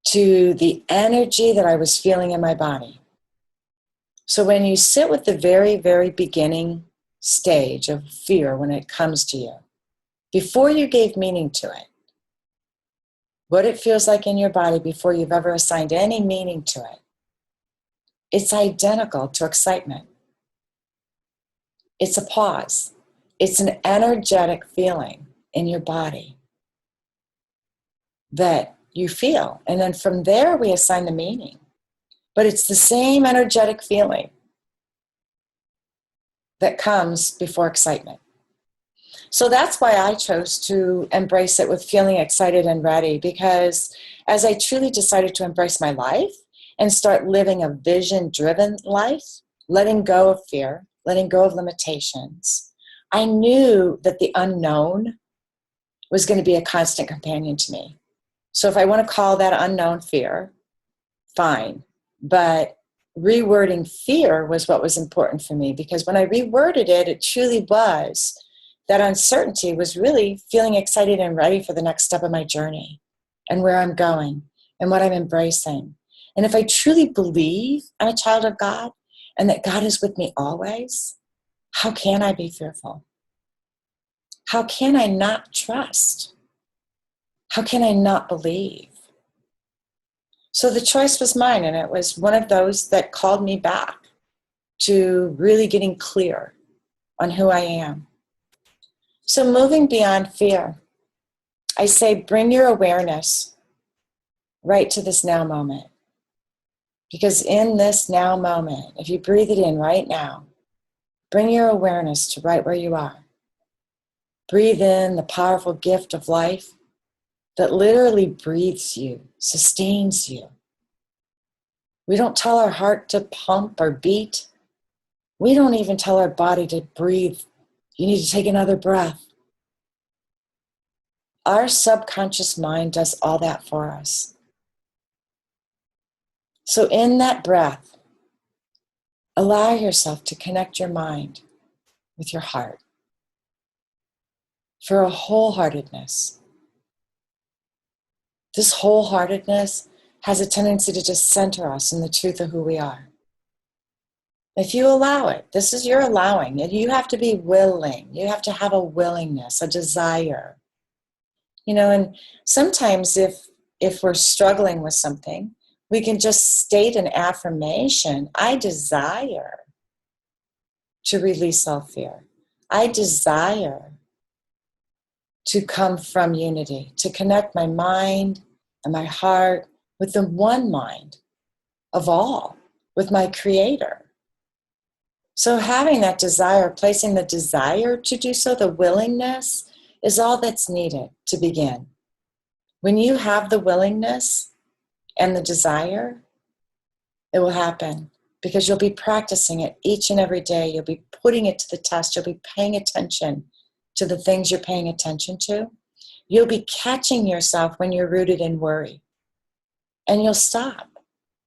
to the energy that I was feeling in my body. So when you sit with the very, very beginning stage of fear when it comes to you, before you gave meaning to it, what it feels like in your body before you've ever assigned any meaning to it, it's identical to excitement. It's a pause. It's an energetic feeling in your body that you feel. And then from there, we assign the meaning. But it's the same energetic feeling that comes before excitement. So that's why I chose to embrace it with feeling excited and ready, because as I truly decided to embrace my life and start living a vision-driven life, letting go of fear, letting go of limitations, I knew that the unknown was going to be a constant companion to me. So if I want to call that unknown fear, fine. But rewording fear was what was important for me, because when I reworded it, it truly was that uncertainty was really feeling excited and ready for the next step of my journey and where I'm going and what I'm embracing. And if I truly believe I'm a child of God and that God is with me always, how can I be fearful? How can I not trust? How can I not believe? So the choice was mine, and it was one of those that called me back to really getting clear on who I am. So moving beyond fear, I say bring your awareness right to this now moment. Because in this now moment, if you breathe it in right now, bring your awareness to right where you are. Breathe in the powerful gift of life that literally breathes you, sustains you. We don't tell our heart to pump or beat. We don't even tell our body to breathe. You need to take another breath. Our subconscious mind does all that for us. So in that breath, allow yourself to connect your mind with your heart for a wholeheartedness. This wholeheartedness has a tendency to just center us in the truth of who we are. If you allow it, this is your allowing it. You have to be willing. You have to have a willingness, a desire. And sometimes if we're struggling with something, we can just state an affirmation. I desire to release all fear. I desire to come from unity, to connect my mind and my heart with the one mind of all, with my Creator. So having that desire, placing the desire to do so, the willingness, is all that's needed to begin. When you have the willingness and the desire, it will happen, because you'll be practicing it each and every day. You'll be putting it to the test. You'll be paying attention to the things you're paying attention to. You'll be catching yourself when you're rooted in worry. And you'll stop.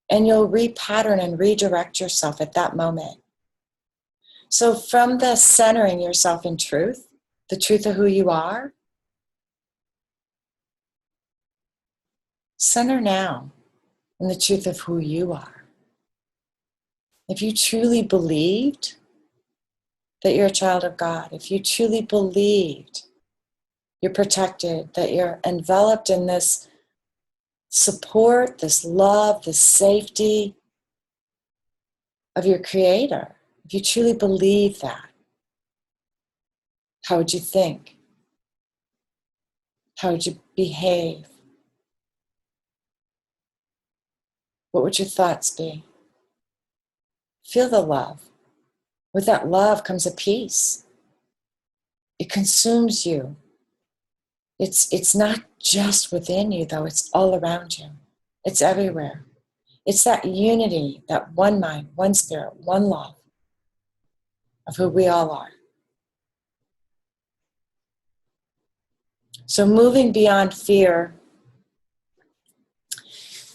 And you'll repattern and redirect yourself at that moment. So from the centering yourself in truth, the truth of who you are, center now in the truth of who you are. If you truly believed that you're a child of God, if you truly believed you're protected, that you're enveloped in this support, this love, this safety of your Creator, if you truly believe that, how would you think? How would you behave? What would your thoughts be? Feel the love. With that love comes a peace. It consumes you. It's not just within you, though. It's all around you. It's everywhere. It's that unity, that one mind, one spirit, one love of who we all are. So moving beyond fear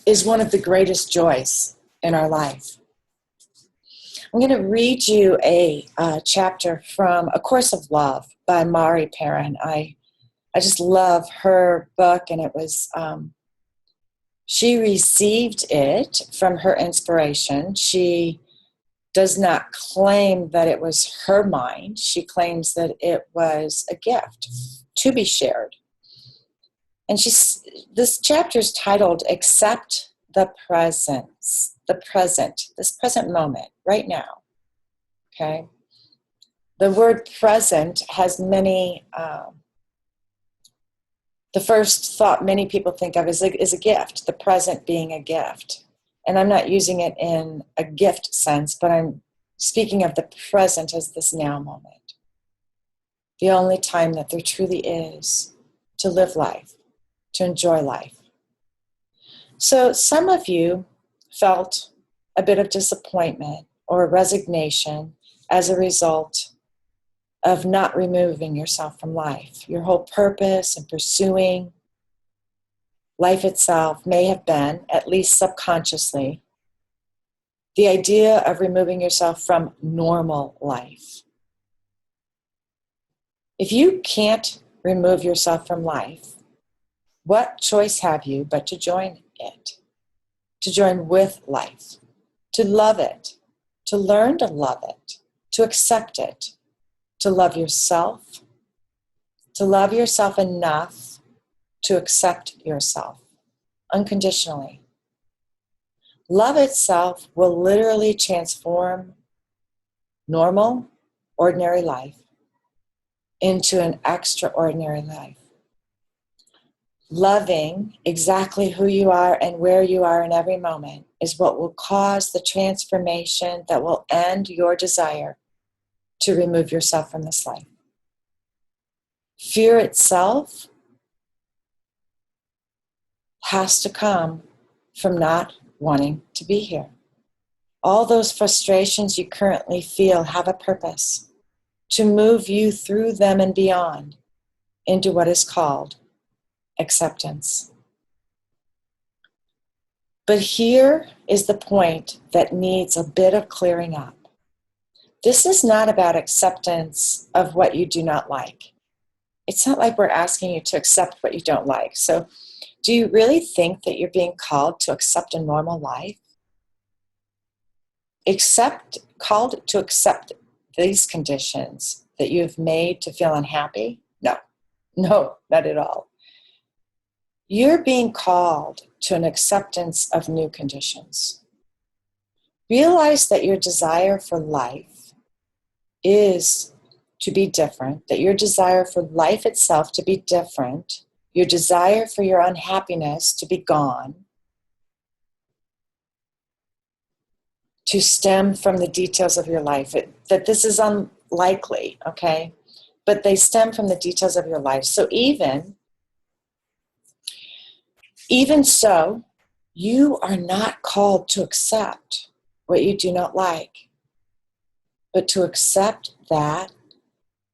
is one of the greatest joys in our life. I'm going to read you a chapter from A Course of Love by Mari Perrin. I just love her book, and it was, she received it from her inspiration. She does not claim that it was her mind. She claims that it was a gift to be shared. And this chapter is titled, Accept the Presence, this present moment, right now, okay? The word present has many, the first thought many people think of is a gift, the present being a gift. And I'm not using it in a gift sense, but I'm speaking of the present as this now moment. The only time that there truly is to live life, to enjoy life. So some of you felt a bit of disappointment or resignation as a result of not removing yourself from life. Your whole purpose in pursuing life itself may have been, at least subconsciously, the idea of removing yourself from normal life. If you can't remove yourself from life, what choice have you but to join it, to join with life, to love it, to learn to love it, to accept it, to love yourself enough to accept yourself unconditionally. Love itself will literally transform normal, ordinary life into an extraordinary life. Loving exactly who you are and where you are in every moment is what will cause the transformation that will end your desire to remove yourself from this life. Fear itself has to come from not wanting to be here. All those frustrations you currently feel have a purpose to move you through them and beyond into what is called acceptance. But here is the point that needs a bit of clearing up. This is not about acceptance of what you do not like. It's not like we're asking you to accept what you don't like. So, do you really think that you're being called to accept a normal life? Called to accept these conditions that you've made to feel unhappy? No, not at all. You're being called to an acceptance of new conditions. Realize that your desire for life is to be different, that your desire for life itself to be different, your desire for your unhappiness to be gone, to stem from the details of your life. That this is unlikely, okay? But they stem from the details of your life. So even so, you are not called to accept what you do not like, but to accept that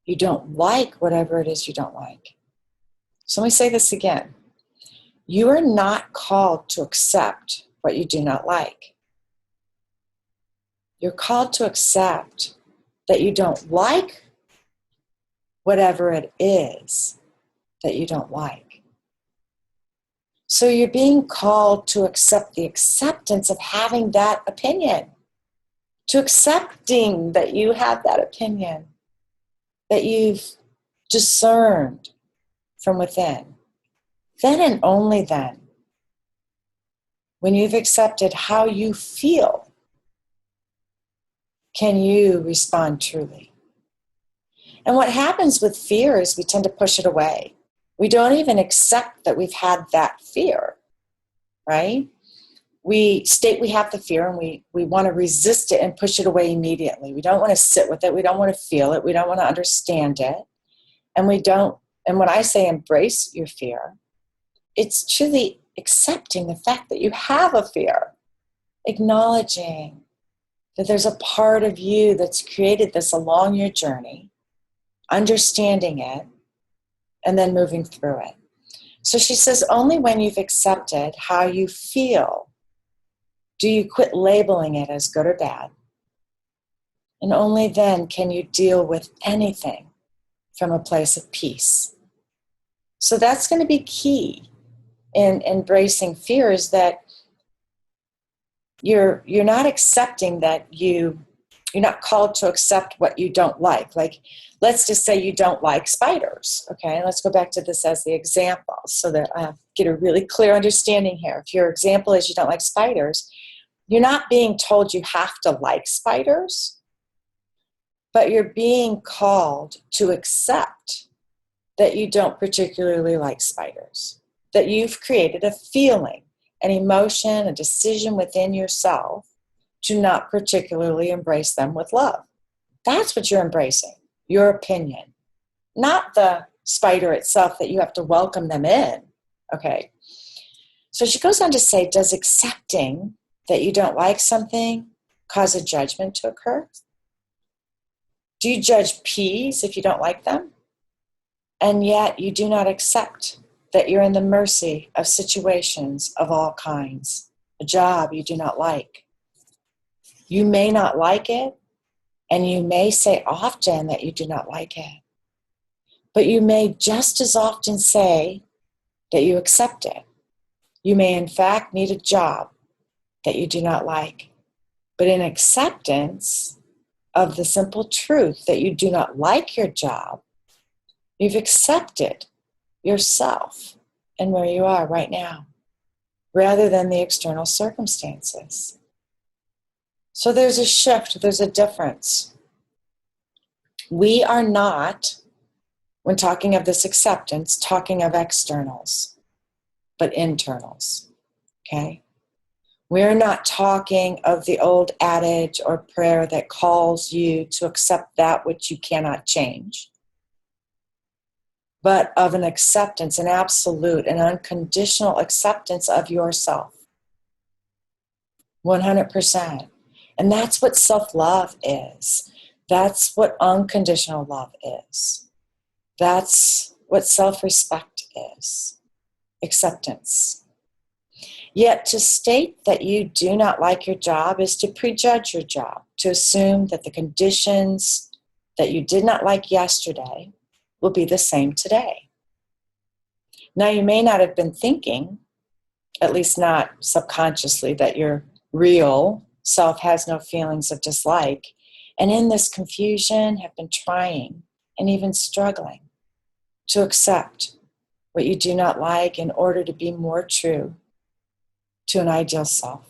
you don't like whatever it is you don't like. So let me say this again. You are not called to accept what you do not like. You're called to accept that you don't like whatever it is that you don't like. So you're being called to accept the acceptance of having that opinion. to accepting that you have that opinion, that you've discerned from within. Then and only then, when you've accepted how you feel, can you respond truly. And what happens with fear is we tend to push it away. We don't even accept that we've had that fear, right? We state we have the fear and we want to resist it and push it away immediately. We don't want to sit with it. We don't want to feel it. We don't want to understand it. And when I say embrace your fear, it's truly accepting the fact that you have a fear, acknowledging that there's a part of you that's created this along your journey, understanding it, and then moving through it. So she says, only when you've accepted how you feel do you quit labeling it as good or bad. And only then can you deal with anything from a place of peace. So that's going to be key in embracing fear, is that you're not accepting that you're not called to accept what you don't like. Like, let's just say you don't like spiders. Okay, let's go back to this as the example so that I get a really clear understanding here. If your example is you don't like spiders, you're not being told you have to like spiders, but you're being called to accept that you don't particularly like spiders, that you've created a feeling, an emotion, a decision within yourself to not particularly embrace them with love. That's what you're embracing, your opinion, not the spider itself that you have to welcome them in. Okay. So she goes on to say, does accepting that you don't like something cause a judgment to occur? Do you judge peas if you don't like them? And yet you do not accept that you're in the mercy of situations of all kinds. A job you do not like. You may not like it, and you may say often that you do not like it. But you may just as often say that you accept it. You may in fact need a job that you do not like. But in acceptance of the simple truth that you do not like your job, you've accepted yourself and where you are right now, rather than the external circumstances. So there's a shift, there's a difference. We are not, when talking of this acceptance, talking of externals, but internals, okay? We're not talking of the old adage or prayer that calls you to accept that which you cannot change, but of an acceptance, an absolute, an unconditional acceptance of yourself. 100%. And that's what self-love is. That's what unconditional love is. That's what self-respect is. Acceptance. Yet to state that you do not like your job is to prejudge your job, to assume that the conditions that you did not like yesterday will be the same today. Now, you may not have been thinking, at least not subconsciously, that your real self has no feelings of dislike, and in this confusion have been trying and even struggling to accept what you do not like in order to be more true to an ideal self.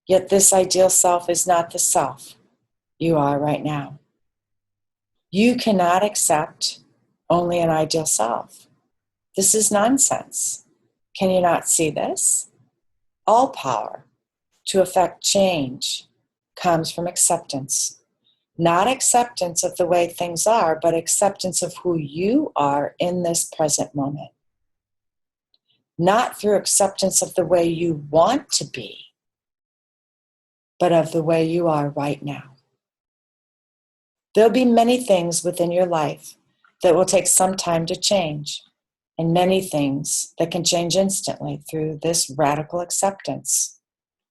Yet this ideal self is not the self you are right now. You cannot accept only an ideal self. This is nonsense. Can you not see this? All power to affect change comes from acceptance. Not acceptance of the way things are, but acceptance of who you are in this present moment. Not through acceptance of the way you want to be, but of the way you are right now. There'll be many things within your life that will take some time to change, and many things that can change instantly through this radical acceptance.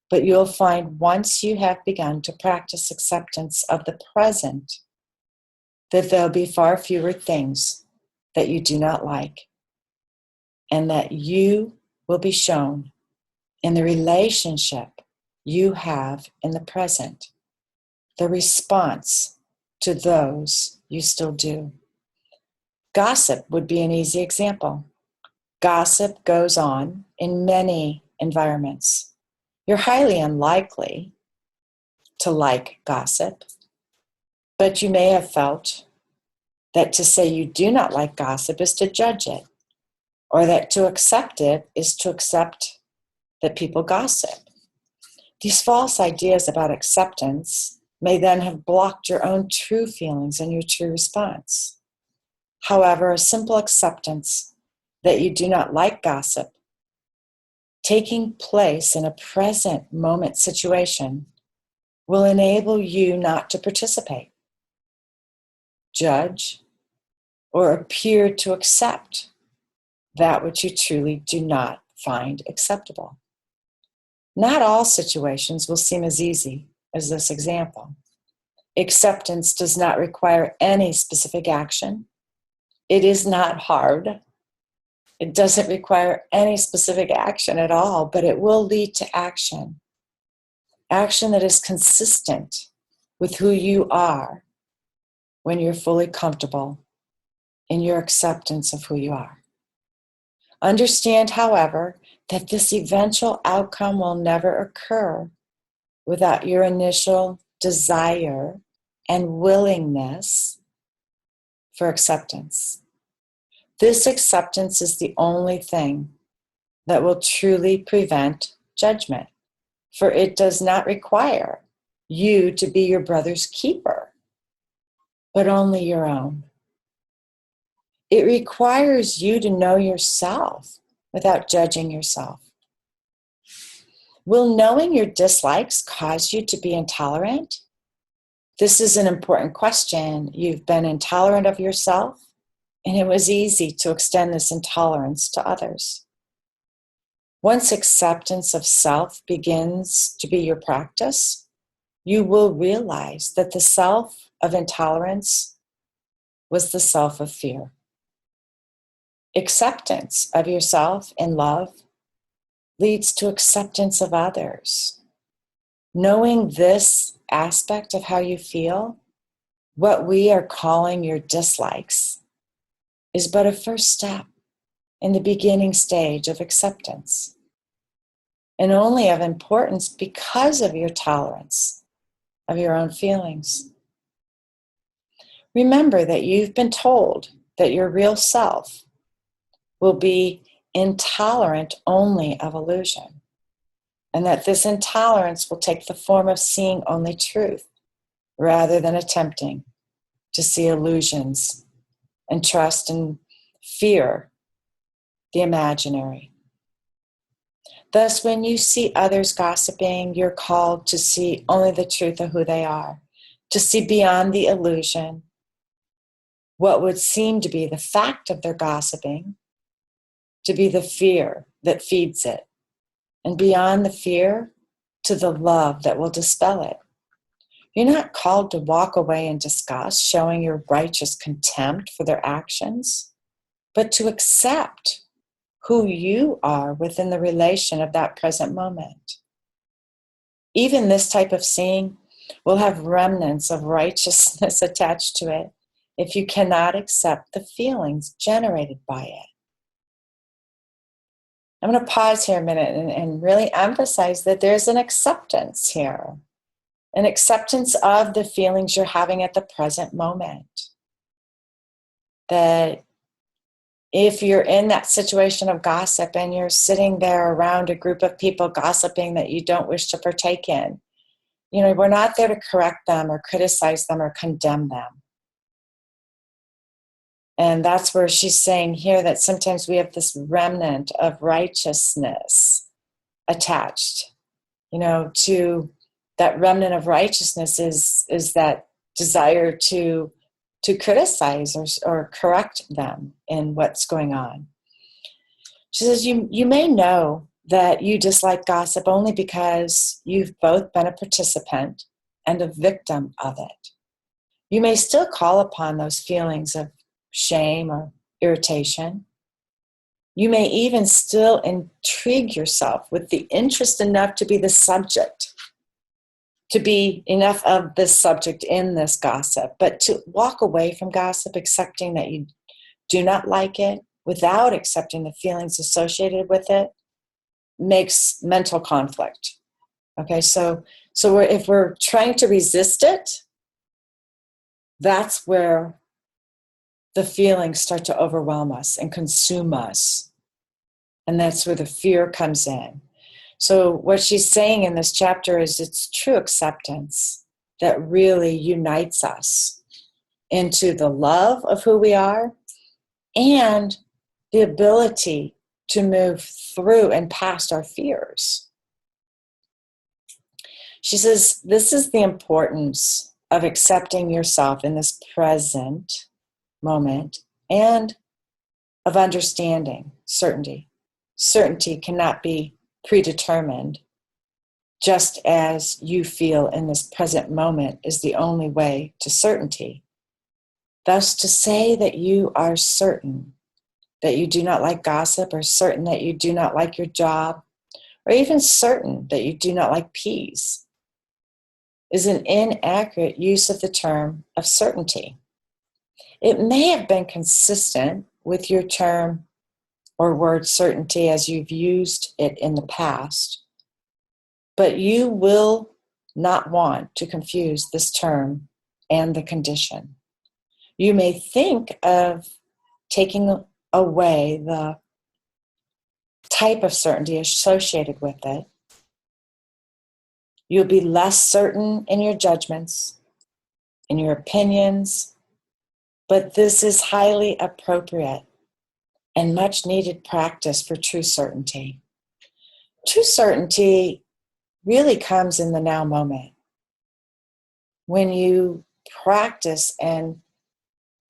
But you'll find once you have begun to practice acceptance of the present, that there'll be far fewer things that you do not like, and that you will be shown in the relationship you have in the present the response to those you still do. Gossip would be an easy example. Gossip goes on in many environments. You're highly unlikely to like gossip, but you may have felt that to say you do not like gossip is to judge it, or that to accept it is to accept that people gossip. These false ideas about acceptance may then have blocked your own true feelings and your true response. However, a simple acceptance that you do not like gossip taking place in a present moment situation will enable you not to participate, judge, or appear to accept that which you truly do not find acceptable. Not all situations will seem as easy as this example. Acceptance does not require any specific action. It is not hard. It doesn't require any specific action at all, but it will lead to action. Action that is consistent with who you are when you're fully comfortable in your acceptance of who you are. Understand, however, that this eventual outcome will never occur without your initial desire and willingness for acceptance. This acceptance is the only thing that will truly prevent judgment, for it does not require you to be your brother's keeper, but only your own. It requires you to know yourself without judging yourself. Will knowing your dislikes cause you to be intolerant? This is an important question. You've been intolerant of yourself, and it was easy to extend this intolerance to others. Once acceptance of self begins to be your practice, you will realize that the self of intolerance was the self of fear. Acceptance of yourself in love leads to acceptance of others. Knowing this aspect of how you feel, what we are calling your dislikes, is but a first step in the beginning stage of acceptance, and only of importance because of your tolerance of your own feelings. Remember that you've been told that your real self will be intolerant only of illusion, and that this intolerance will take the form of seeing only truth rather than attempting to see illusions and trust and fear the imaginary. Thus, when you see others gossiping, you're called to see only the truth of who they are, to see beyond the illusion, what would seem to be the fact of their gossiping, to be the fear that feeds it, and beyond the fear, to the love that will dispel it. You're not called to walk away in disgust, showing your righteous contempt for their actions, but to accept who you are within the relation of that present moment. Even this type of seeing will have remnants of righteousness attached to it if you cannot accept the feelings generated by it. I'm going to pause here a minute and really emphasize that there's an acceptance here, an acceptance of the feelings you're having at the present moment. That if you're in that situation of gossip and you're sitting there around a group of people gossiping that you don't wish to partake in, we're not there to correct them or criticize them or condemn them. And that's where she's saying here that sometimes we have this remnant of righteousness attached, to that remnant of righteousness is that desire to criticize or correct them in what's going on. She says, you may know that you dislike gossip only because you've both been a participant and a victim of it. You may still call upon those feelings of shame or irritation. You may even still intrigue yourself with the interest enough to be the subject, to be enough of this subject in this gossip, but to walk away from gossip, accepting that you do not like it without accepting the feelings associated with it, makes mental conflict. Okay, so if we're trying to resist it, that's where the feelings start to overwhelm us and consume us. And that's where the fear comes in. So what she's saying in this chapter is it's true acceptance that really unites us into the love of who we are and the ability to move through and past our fears. She says, this is the importance of accepting yourself in this present moment and of understanding certainty. Certainty cannot be predetermined, just as you feel in this present moment is the only way to certainty. Thus, to say that you are certain that you do not like gossip, or certain that you do not like your job, or even certain that you do not like peas, is an inaccurate use of the term of certainty. It may have been consistent with your term or word certainty as you've used it in the past, but you will not want to confuse this term and the condition. You may think of taking away the type of certainty associated with it. You'll be less certain in your judgments, in your opinions, but this is highly appropriate and much needed practice for true certainty. True certainty really comes in the now moment. When you practice and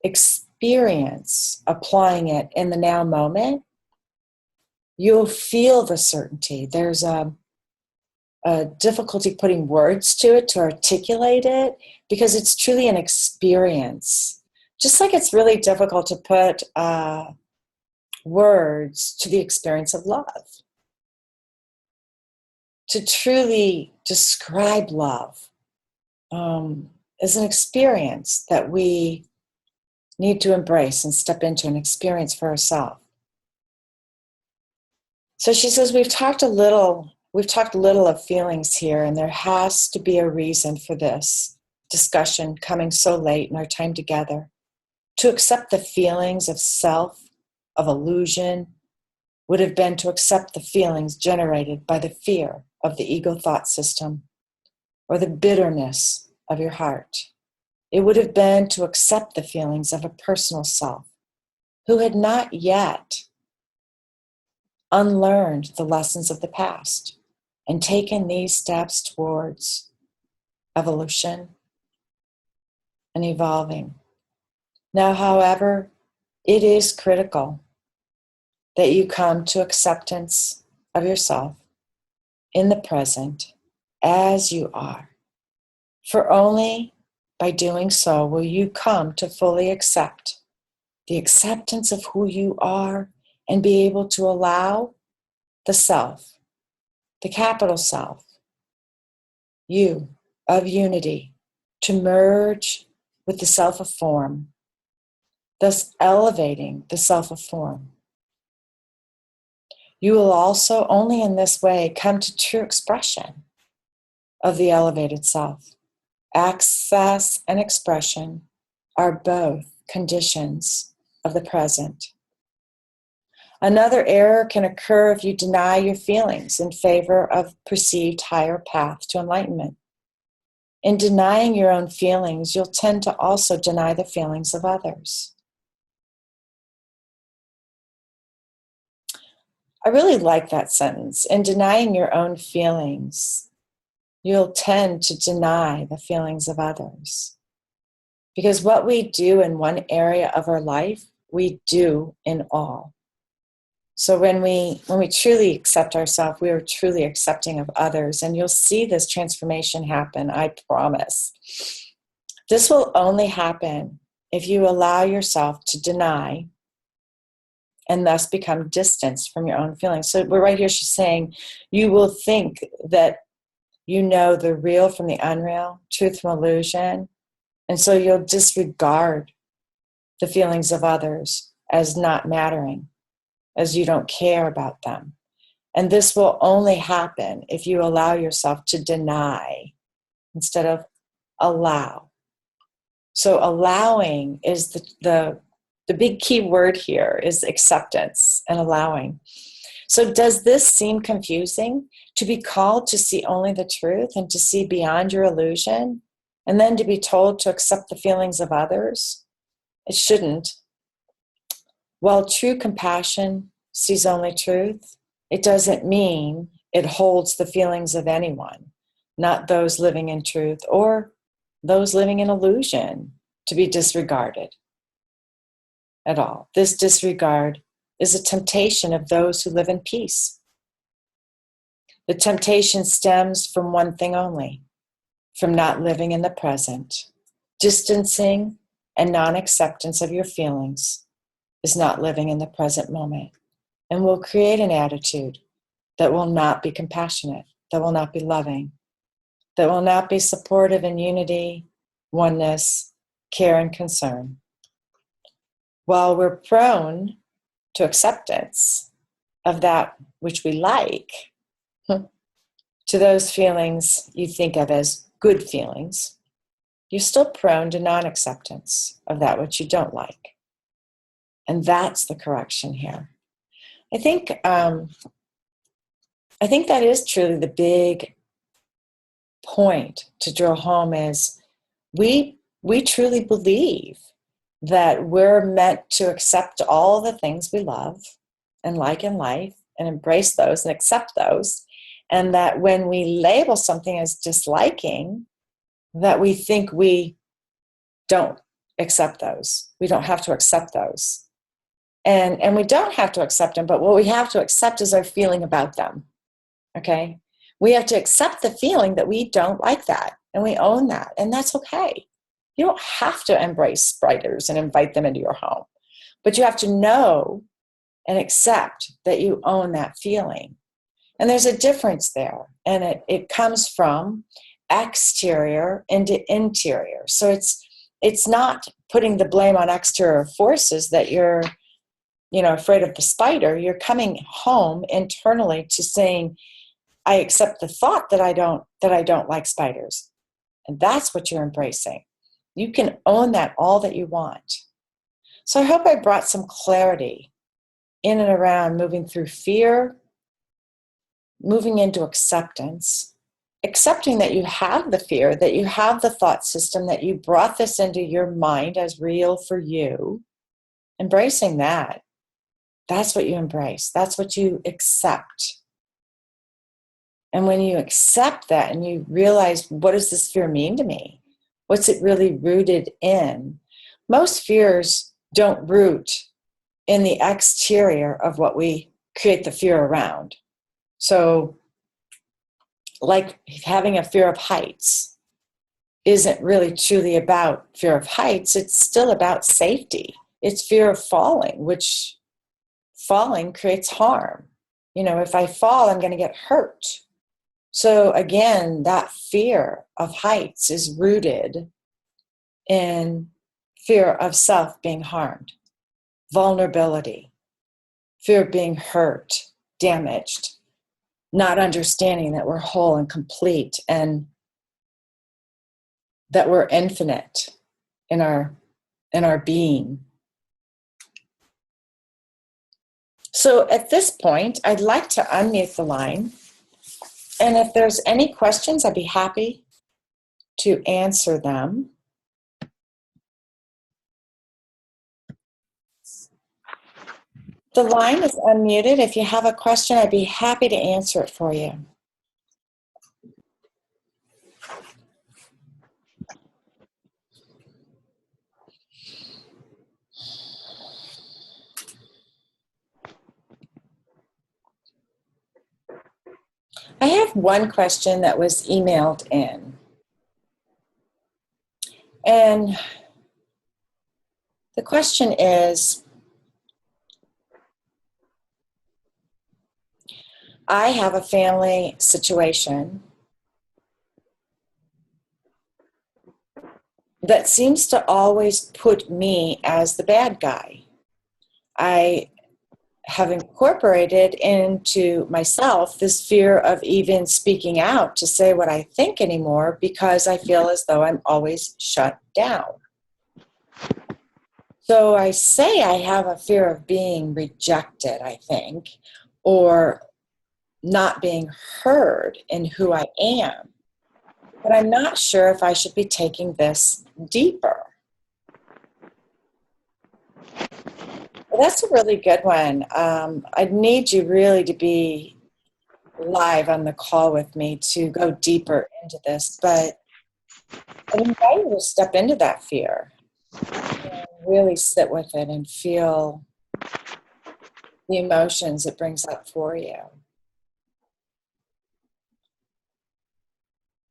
experience applying it in the now moment, you'll feel the certainty. There's a difficulty putting words to it, to articulate it, because it's truly an experience. Just like it's really difficult to put words to the experience of love. To truly describe love is an experience that we need to embrace and step into and experience for ourselves. So she says, we've talked a little of feelings here, and there has to be a reason for this discussion coming so late in our time together. To accept the feelings of self, of illusion, would have been to accept the feelings generated by the fear of the ego thought system or the bitterness of your heart. It would have been to accept the feelings of a personal self who had not yet unlearned the lessons of the past and taken these steps towards evolution and evolving. Now, however, it is critical that you come to acceptance of yourself in the present as you are. For only by doing so will you come to fully accept the acceptance of who you are and be able to allow the self, the capital self, you of unity, to merge with the self of form, thus elevating the self of form. You will also, only in this way, come to true expression of the elevated self. Access and expression are both conditions of the present. Another error can occur if you deny your feelings in favor of perceived higher path to enlightenment. In denying your own feelings, you'll tend to also deny the feelings of others. I really like that sentence. In denying your own feelings, you'll tend to deny the feelings of others. Because what we do in one area of our life, we do in all. So when we truly accept ourselves, we are truly accepting of others, and you'll see this transformation happen, I promise. This will only happen if you allow yourself to deny and thus become distanced from your own feelings. So we're right here, she's saying, you will think that You know the real from the unreal, truth from illusion. And so you'll disregard the feelings of others as not mattering, as you don't care about them. And this will only happen if you allow yourself to deny instead of allow. So allowing is the big key word here is acceptance and allowing. So does this seem confusing? To be called to see only the truth and to see beyond your illusion, and then to be told to accept the feelings of others? It shouldn't. While true compassion sees only truth, it doesn't mean it holds the feelings of anyone, not those living in truth or those living in illusion, to be disregarded at all. This disregard is a temptation of those who live in peace. The temptation stems from one thing only, from not living in the present. Distancing and non-acceptance of your feelings is not living in the present moment, and will create an attitude that will not be compassionate, that will not be loving, that will not be supportive in unity, oneness, care, and concern. While we're prone to acceptance of that which we like, to those feelings you think of as good feelings, you're still prone to non-acceptance of that which you don't like. And that's the correction here. I think that is truly the big point to drill home is we truly believe that we're meant to accept all the things we love and like in life and embrace those and accept those. And that when we label something as disliking, that we think we don't accept those. We don't have to accept those. And we don't have to accept them, but what we have to accept is our feeling about them, okay? We have to accept the feeling that we don't like that, and we own that, and that's okay. You don't have to embrace spiders and invite them into your home, but you have to know and accept that you own that feeling. And there's a difference there, and it comes from exterior into interior. So it's not putting the blame on exterior forces that you're afraid of the spider. You're coming home internally to saying, I accept the thought that I don't like spiders. And that's what you're embracing. You can own that all that you want. So I hope I brought some clarity in and around moving through fear, moving into acceptance, accepting that you have the fear, that you have the thought system, that you brought this into your mind as real for you, embracing that. That's what you embrace. That's what you accept. And when you accept that and you realize, what does this fear mean to me? What's it really rooted in? Most fears don't root in the exterior of what we create the fear around. So, like having a fear of heights isn't really truly about fear of heights. It's still about safety. It's fear of falling, which falling creates harm. If I fall, I'm going to get hurt. So again, that fear of heights is rooted in fear of self being harmed, vulnerability, fear of being hurt, damaged, not understanding that we're whole and complete and that we're infinite in our being. So at this point, I'd like to unmute the line. And if there's any questions, I'd be happy to answer them. The line is unmuted. If you have a question, I'd be happy to answer it for you. I have one question that was emailed in. And the question is, I have a family situation that seems to always put me as the bad guy. I have incorporated into myself this fear of even speaking out to say what I think anymore, because I feel as though I'm always shut down. So I say I have a fear of being rejected, I think, or not being heard in who I am. But I'm not sure if I should be taking this deeper. Well, that's a really good one. I'd need you really to be live on the call with me to go deeper into this, but I invite you to step into that fear and really sit with it and feel the emotions it brings up for you.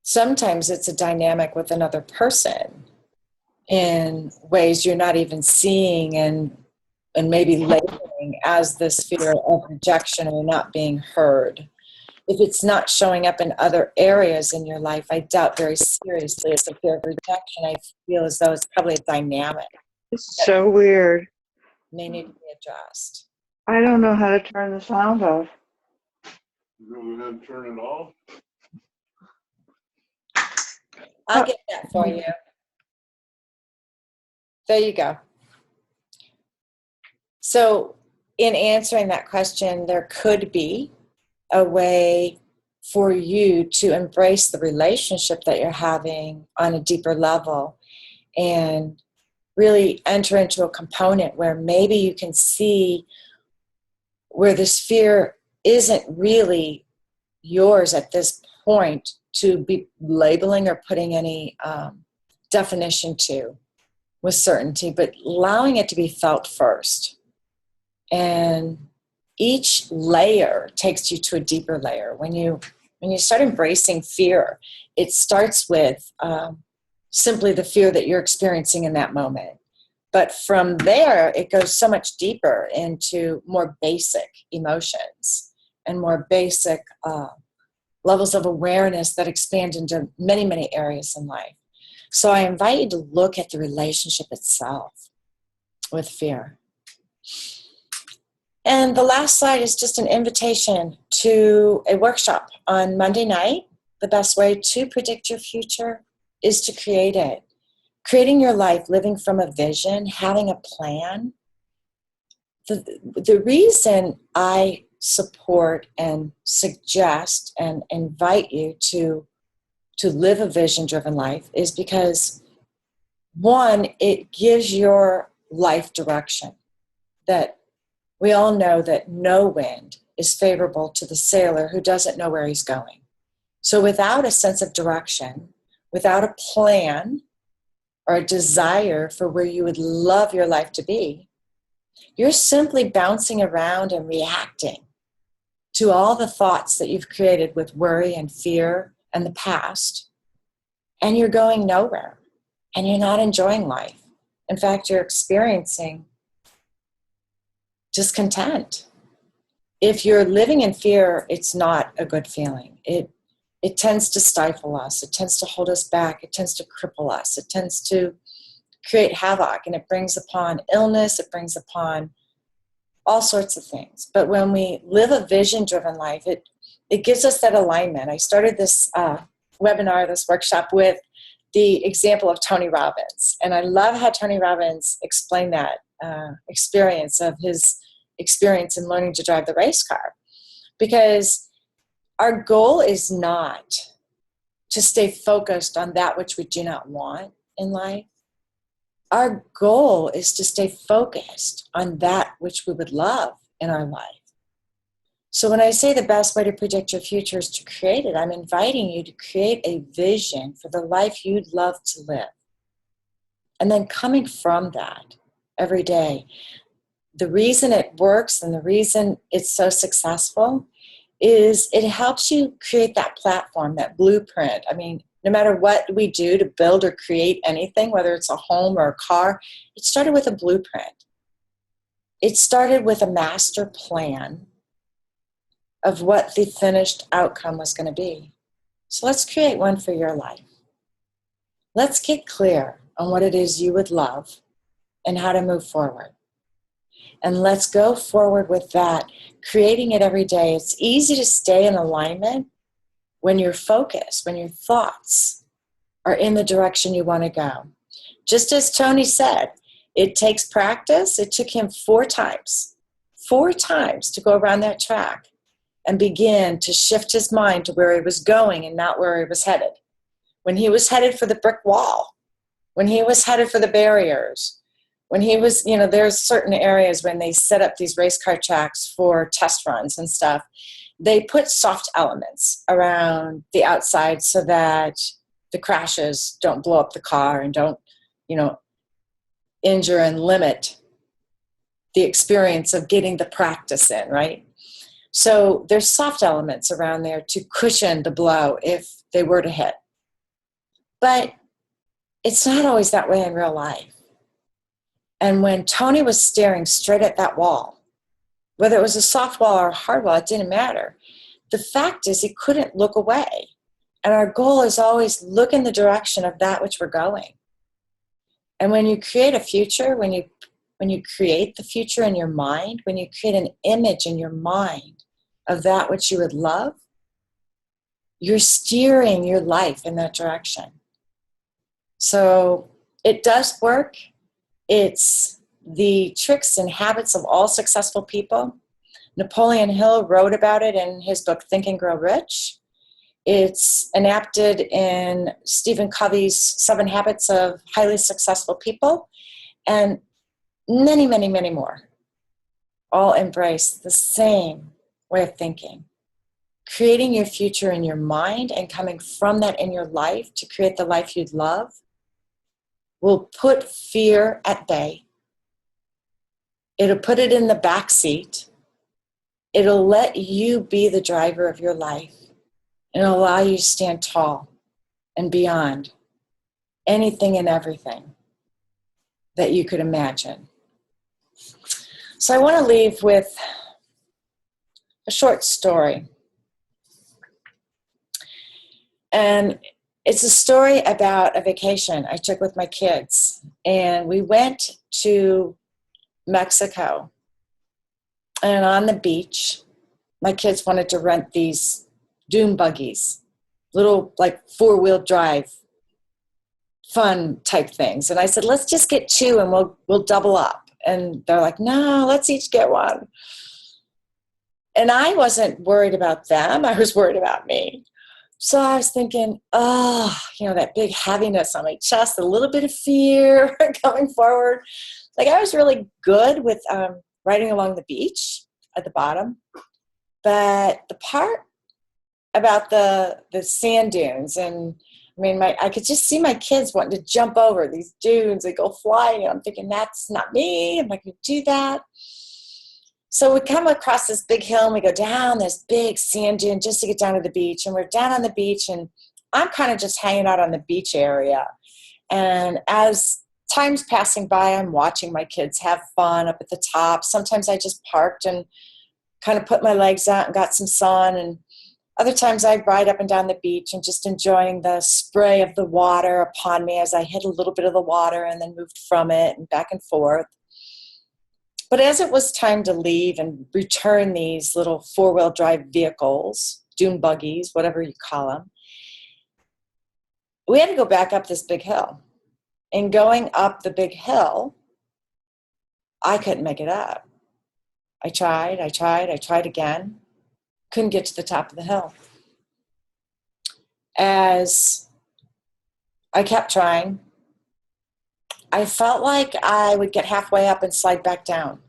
Sometimes it's a dynamic with another person in ways you're not even seeing, and maybe labeling as this fear of rejection or not being heard. If it's not showing up in other areas in your life, I doubt very seriously it's a fear of rejection. I feel as though it's probably a dynamic It's so weird. may need to be addressed. I don't know how to turn the sound off. You go ahead and turn it off. I'll get that for you. There you go. So in answering that question, there could be a way for you to embrace the relationship that you're having on a deeper level and really enter into a component where maybe you can see where this fear isn't really yours at this point to be labeling or putting any definition to with certainty, but allowing it to be felt first. And each layer takes you to a deeper layer. When you start embracing fear, it starts with simply the fear that you're experiencing in that moment. But from there, it goes so much deeper into more basic emotions and more basic levels of awareness that expand into many, many areas in life. So I invite you to look at the relationship itself with fear. And the last slide is just an invitation to a workshop on Monday night. The best way to predict your future is to create it. Creating your life, living from a vision, having a plan. The reason I support and suggest and invite you to live a vision-driven life is because, one, it gives your life direction. That we all know that no wind is favorable to the sailor who doesn't know where he's going. So without a sense of direction, without a plan or a desire for where you would love your life to be, you're simply bouncing around and reacting to all the thoughts that you've created with worry and fear and the past, and you're going nowhere, and you're not enjoying life. In fact, you're experiencing discontent. If you're living in fear, it's not a good feeling. It tends to stifle us. It tends to hold us back. It tends to cripple us. It tends to create havoc, and it brings upon illness. It brings upon all sorts of things. But when we live a vision-driven life, it gives us that alignment. I started this webinar, this workshop, with the example of Tony Robbins. And I love how Tony Robbins explained that experience of his experience in learning to drive the race car. Because our goal is not to stay focused on that which we do not want in life. Our goal is to stay focused on that which we would love in our life. So when I say the best way to predict your future is to create it, I'm inviting you to create a vision for the life you'd love to live. And then coming from that every day. The reason it works and the reason it's so successful is it helps you create that platform, that blueprint. I mean, no matter what we do to build or create anything, whether it's a home or a car, it started with a blueprint. It started with a master plan of what the finished outcome was going to be. So let's create one for your life. Let's get clear on what it is you would love and how to move forward. And let's go forward with that, creating it every day. It's easy to stay in alignment when you're focused, when your thoughts are in the direction you want to go. Just as Tony said, it takes practice. It took him 4 times to go around that track and begin to shift his mind to where he was going and not where he was headed. When he was headed for the brick wall, when he was headed for the barriers, when he was, there's certain areas when they set up these race car tracks for test runs and stuff, they put soft elements around the outside so that the crashes don't blow up the car and don't, injure and limit the experience of getting the practice in, right? So there's soft elements around there to cushion the blow if they were to hit. But it's not always that way in real life. And when Tony was staring straight at that wall, whether it was a soft wall or a hard wall, it didn't matter. The fact is he couldn't look away. And our goal is always look in the direction of that which we're going. And when you create a future, when you create the future in your mind, when you create an image in your mind of that which you would love, you're steering your life in that direction. So it does work. It's the tricks and habits of all successful people. Napoleon Hill wrote about it in his book, Think and Grow Rich. It's enacted in Stephen Covey's 7 Habits of Highly Successful People, and many, many, many more all embrace the same way of thinking. Creating your future in your mind and coming from that in your life to create the life you'd love will put fear at bay. It'll put it in the back seat. It'll let you be the driver of your life and allow you to stand tall and beyond anything and everything that you could imagine. So I want to leave with a short story. And it's a story about a vacation I took with my kids. And we went to Mexico. And on the beach, my kids wanted to rent these dune buggies, little like 4-wheel drive fun type things. And I said, let's just get 2 and we'll double up. And they're like, no, let's each get 1. And I wasn't worried about them. I was worried about me. So I was thinking, that big heaviness on my chest, a little bit of fear coming forward. Like I was really good with riding along the beach at the bottom. But the part about the sand dunes, and I could just see my kids wanting to jump over these dunes and go flying. And I'm thinking, that's not me. I'm not going to do that. So we come across this big hill and we go down this big sand dune just to get down to the beach. And we're down on the beach and I'm kind of just hanging out on the beach area. And as time's passing by, I'm watching my kids have fun up at the top. Sometimes I just parked and kind of put my legs out and got some sun. And other times I'd ride up and down the beach and just enjoying the spray of the water upon me as I hit a little bit of the water and then moved from it and back and forth. But as it was time to leave and return these little 4-wheel drive vehicles, dune buggies, whatever you call them, we had to go back up this big hill. And going up the big hill, I couldn't make it up. I tried again. Couldn't get to the top of the hill. As I kept trying, I felt like I would get halfway up and slide back down.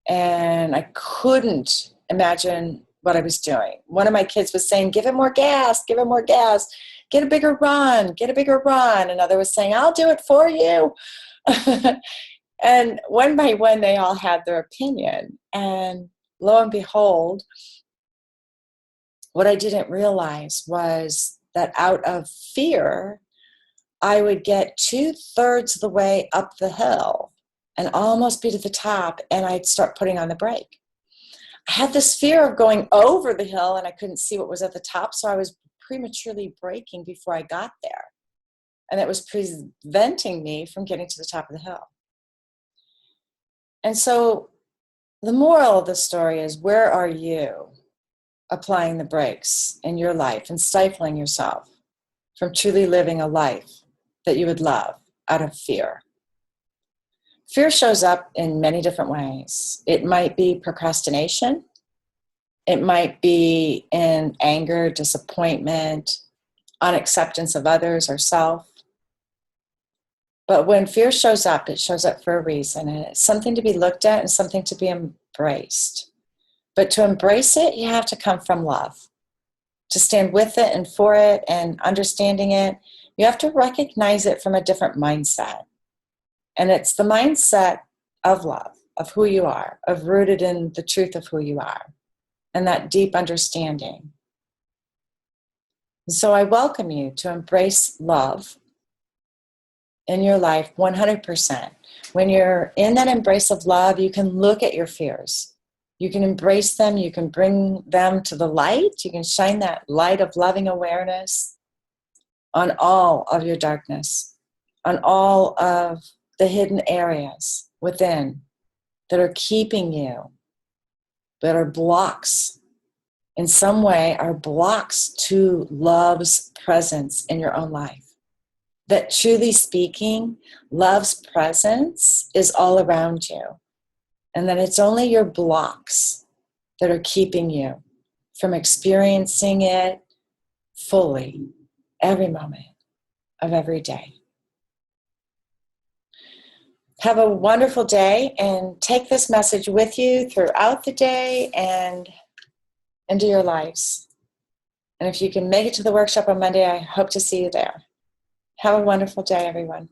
And I couldn't imagine what I was doing. One of my kids was saying, give it more gas, get a bigger run. Another was saying, I'll do it for you. And one by one, they all had their opinion. And lo and behold, what I didn't realize was that out of fear, I would get 2/3 of the way up the hill and almost be to the top, and I'd start putting on the brake. I had this fear of going over the hill, and I couldn't see what was at the top, so I was prematurely braking before I got there. and it was preventing me from getting to the top of the hill. And so the moral of the story is, where are you applying the brakes in your life and stifling yourself from truly living a life that you would love out of fear? Fear shows up in many different ways. It might be procrastination. It might be in anger, disappointment, unacceptance of others or self. But when fear shows up, it shows up for a reason, and it's something to be looked at and something to be embraced. But to embrace it, you have to come from love. To stand with it and for it and understanding it, you have to recognize it from a different mindset. And it's the mindset of love, of who you are, of rooted in the truth of who you are, and that deep understanding. And so I welcome you to embrace love in your life 100%. When you're in that embrace of love, you can look at your fears. You can embrace them. You can bring them to the light. You can shine that light of loving awareness on all of your darkness, on all of the hidden areas within that are keeping you, that are blocks, in some way are blocks to love's presence in your own life. That truly speaking, love's presence is all around you. And that it's only your blocks that are keeping you from experiencing it fully every moment of every day. Have a wonderful day, and take this message with you throughout the day and into your lives. And if you can make it to the workshop on Monday, I hope to see you there. Have a wonderful day, everyone.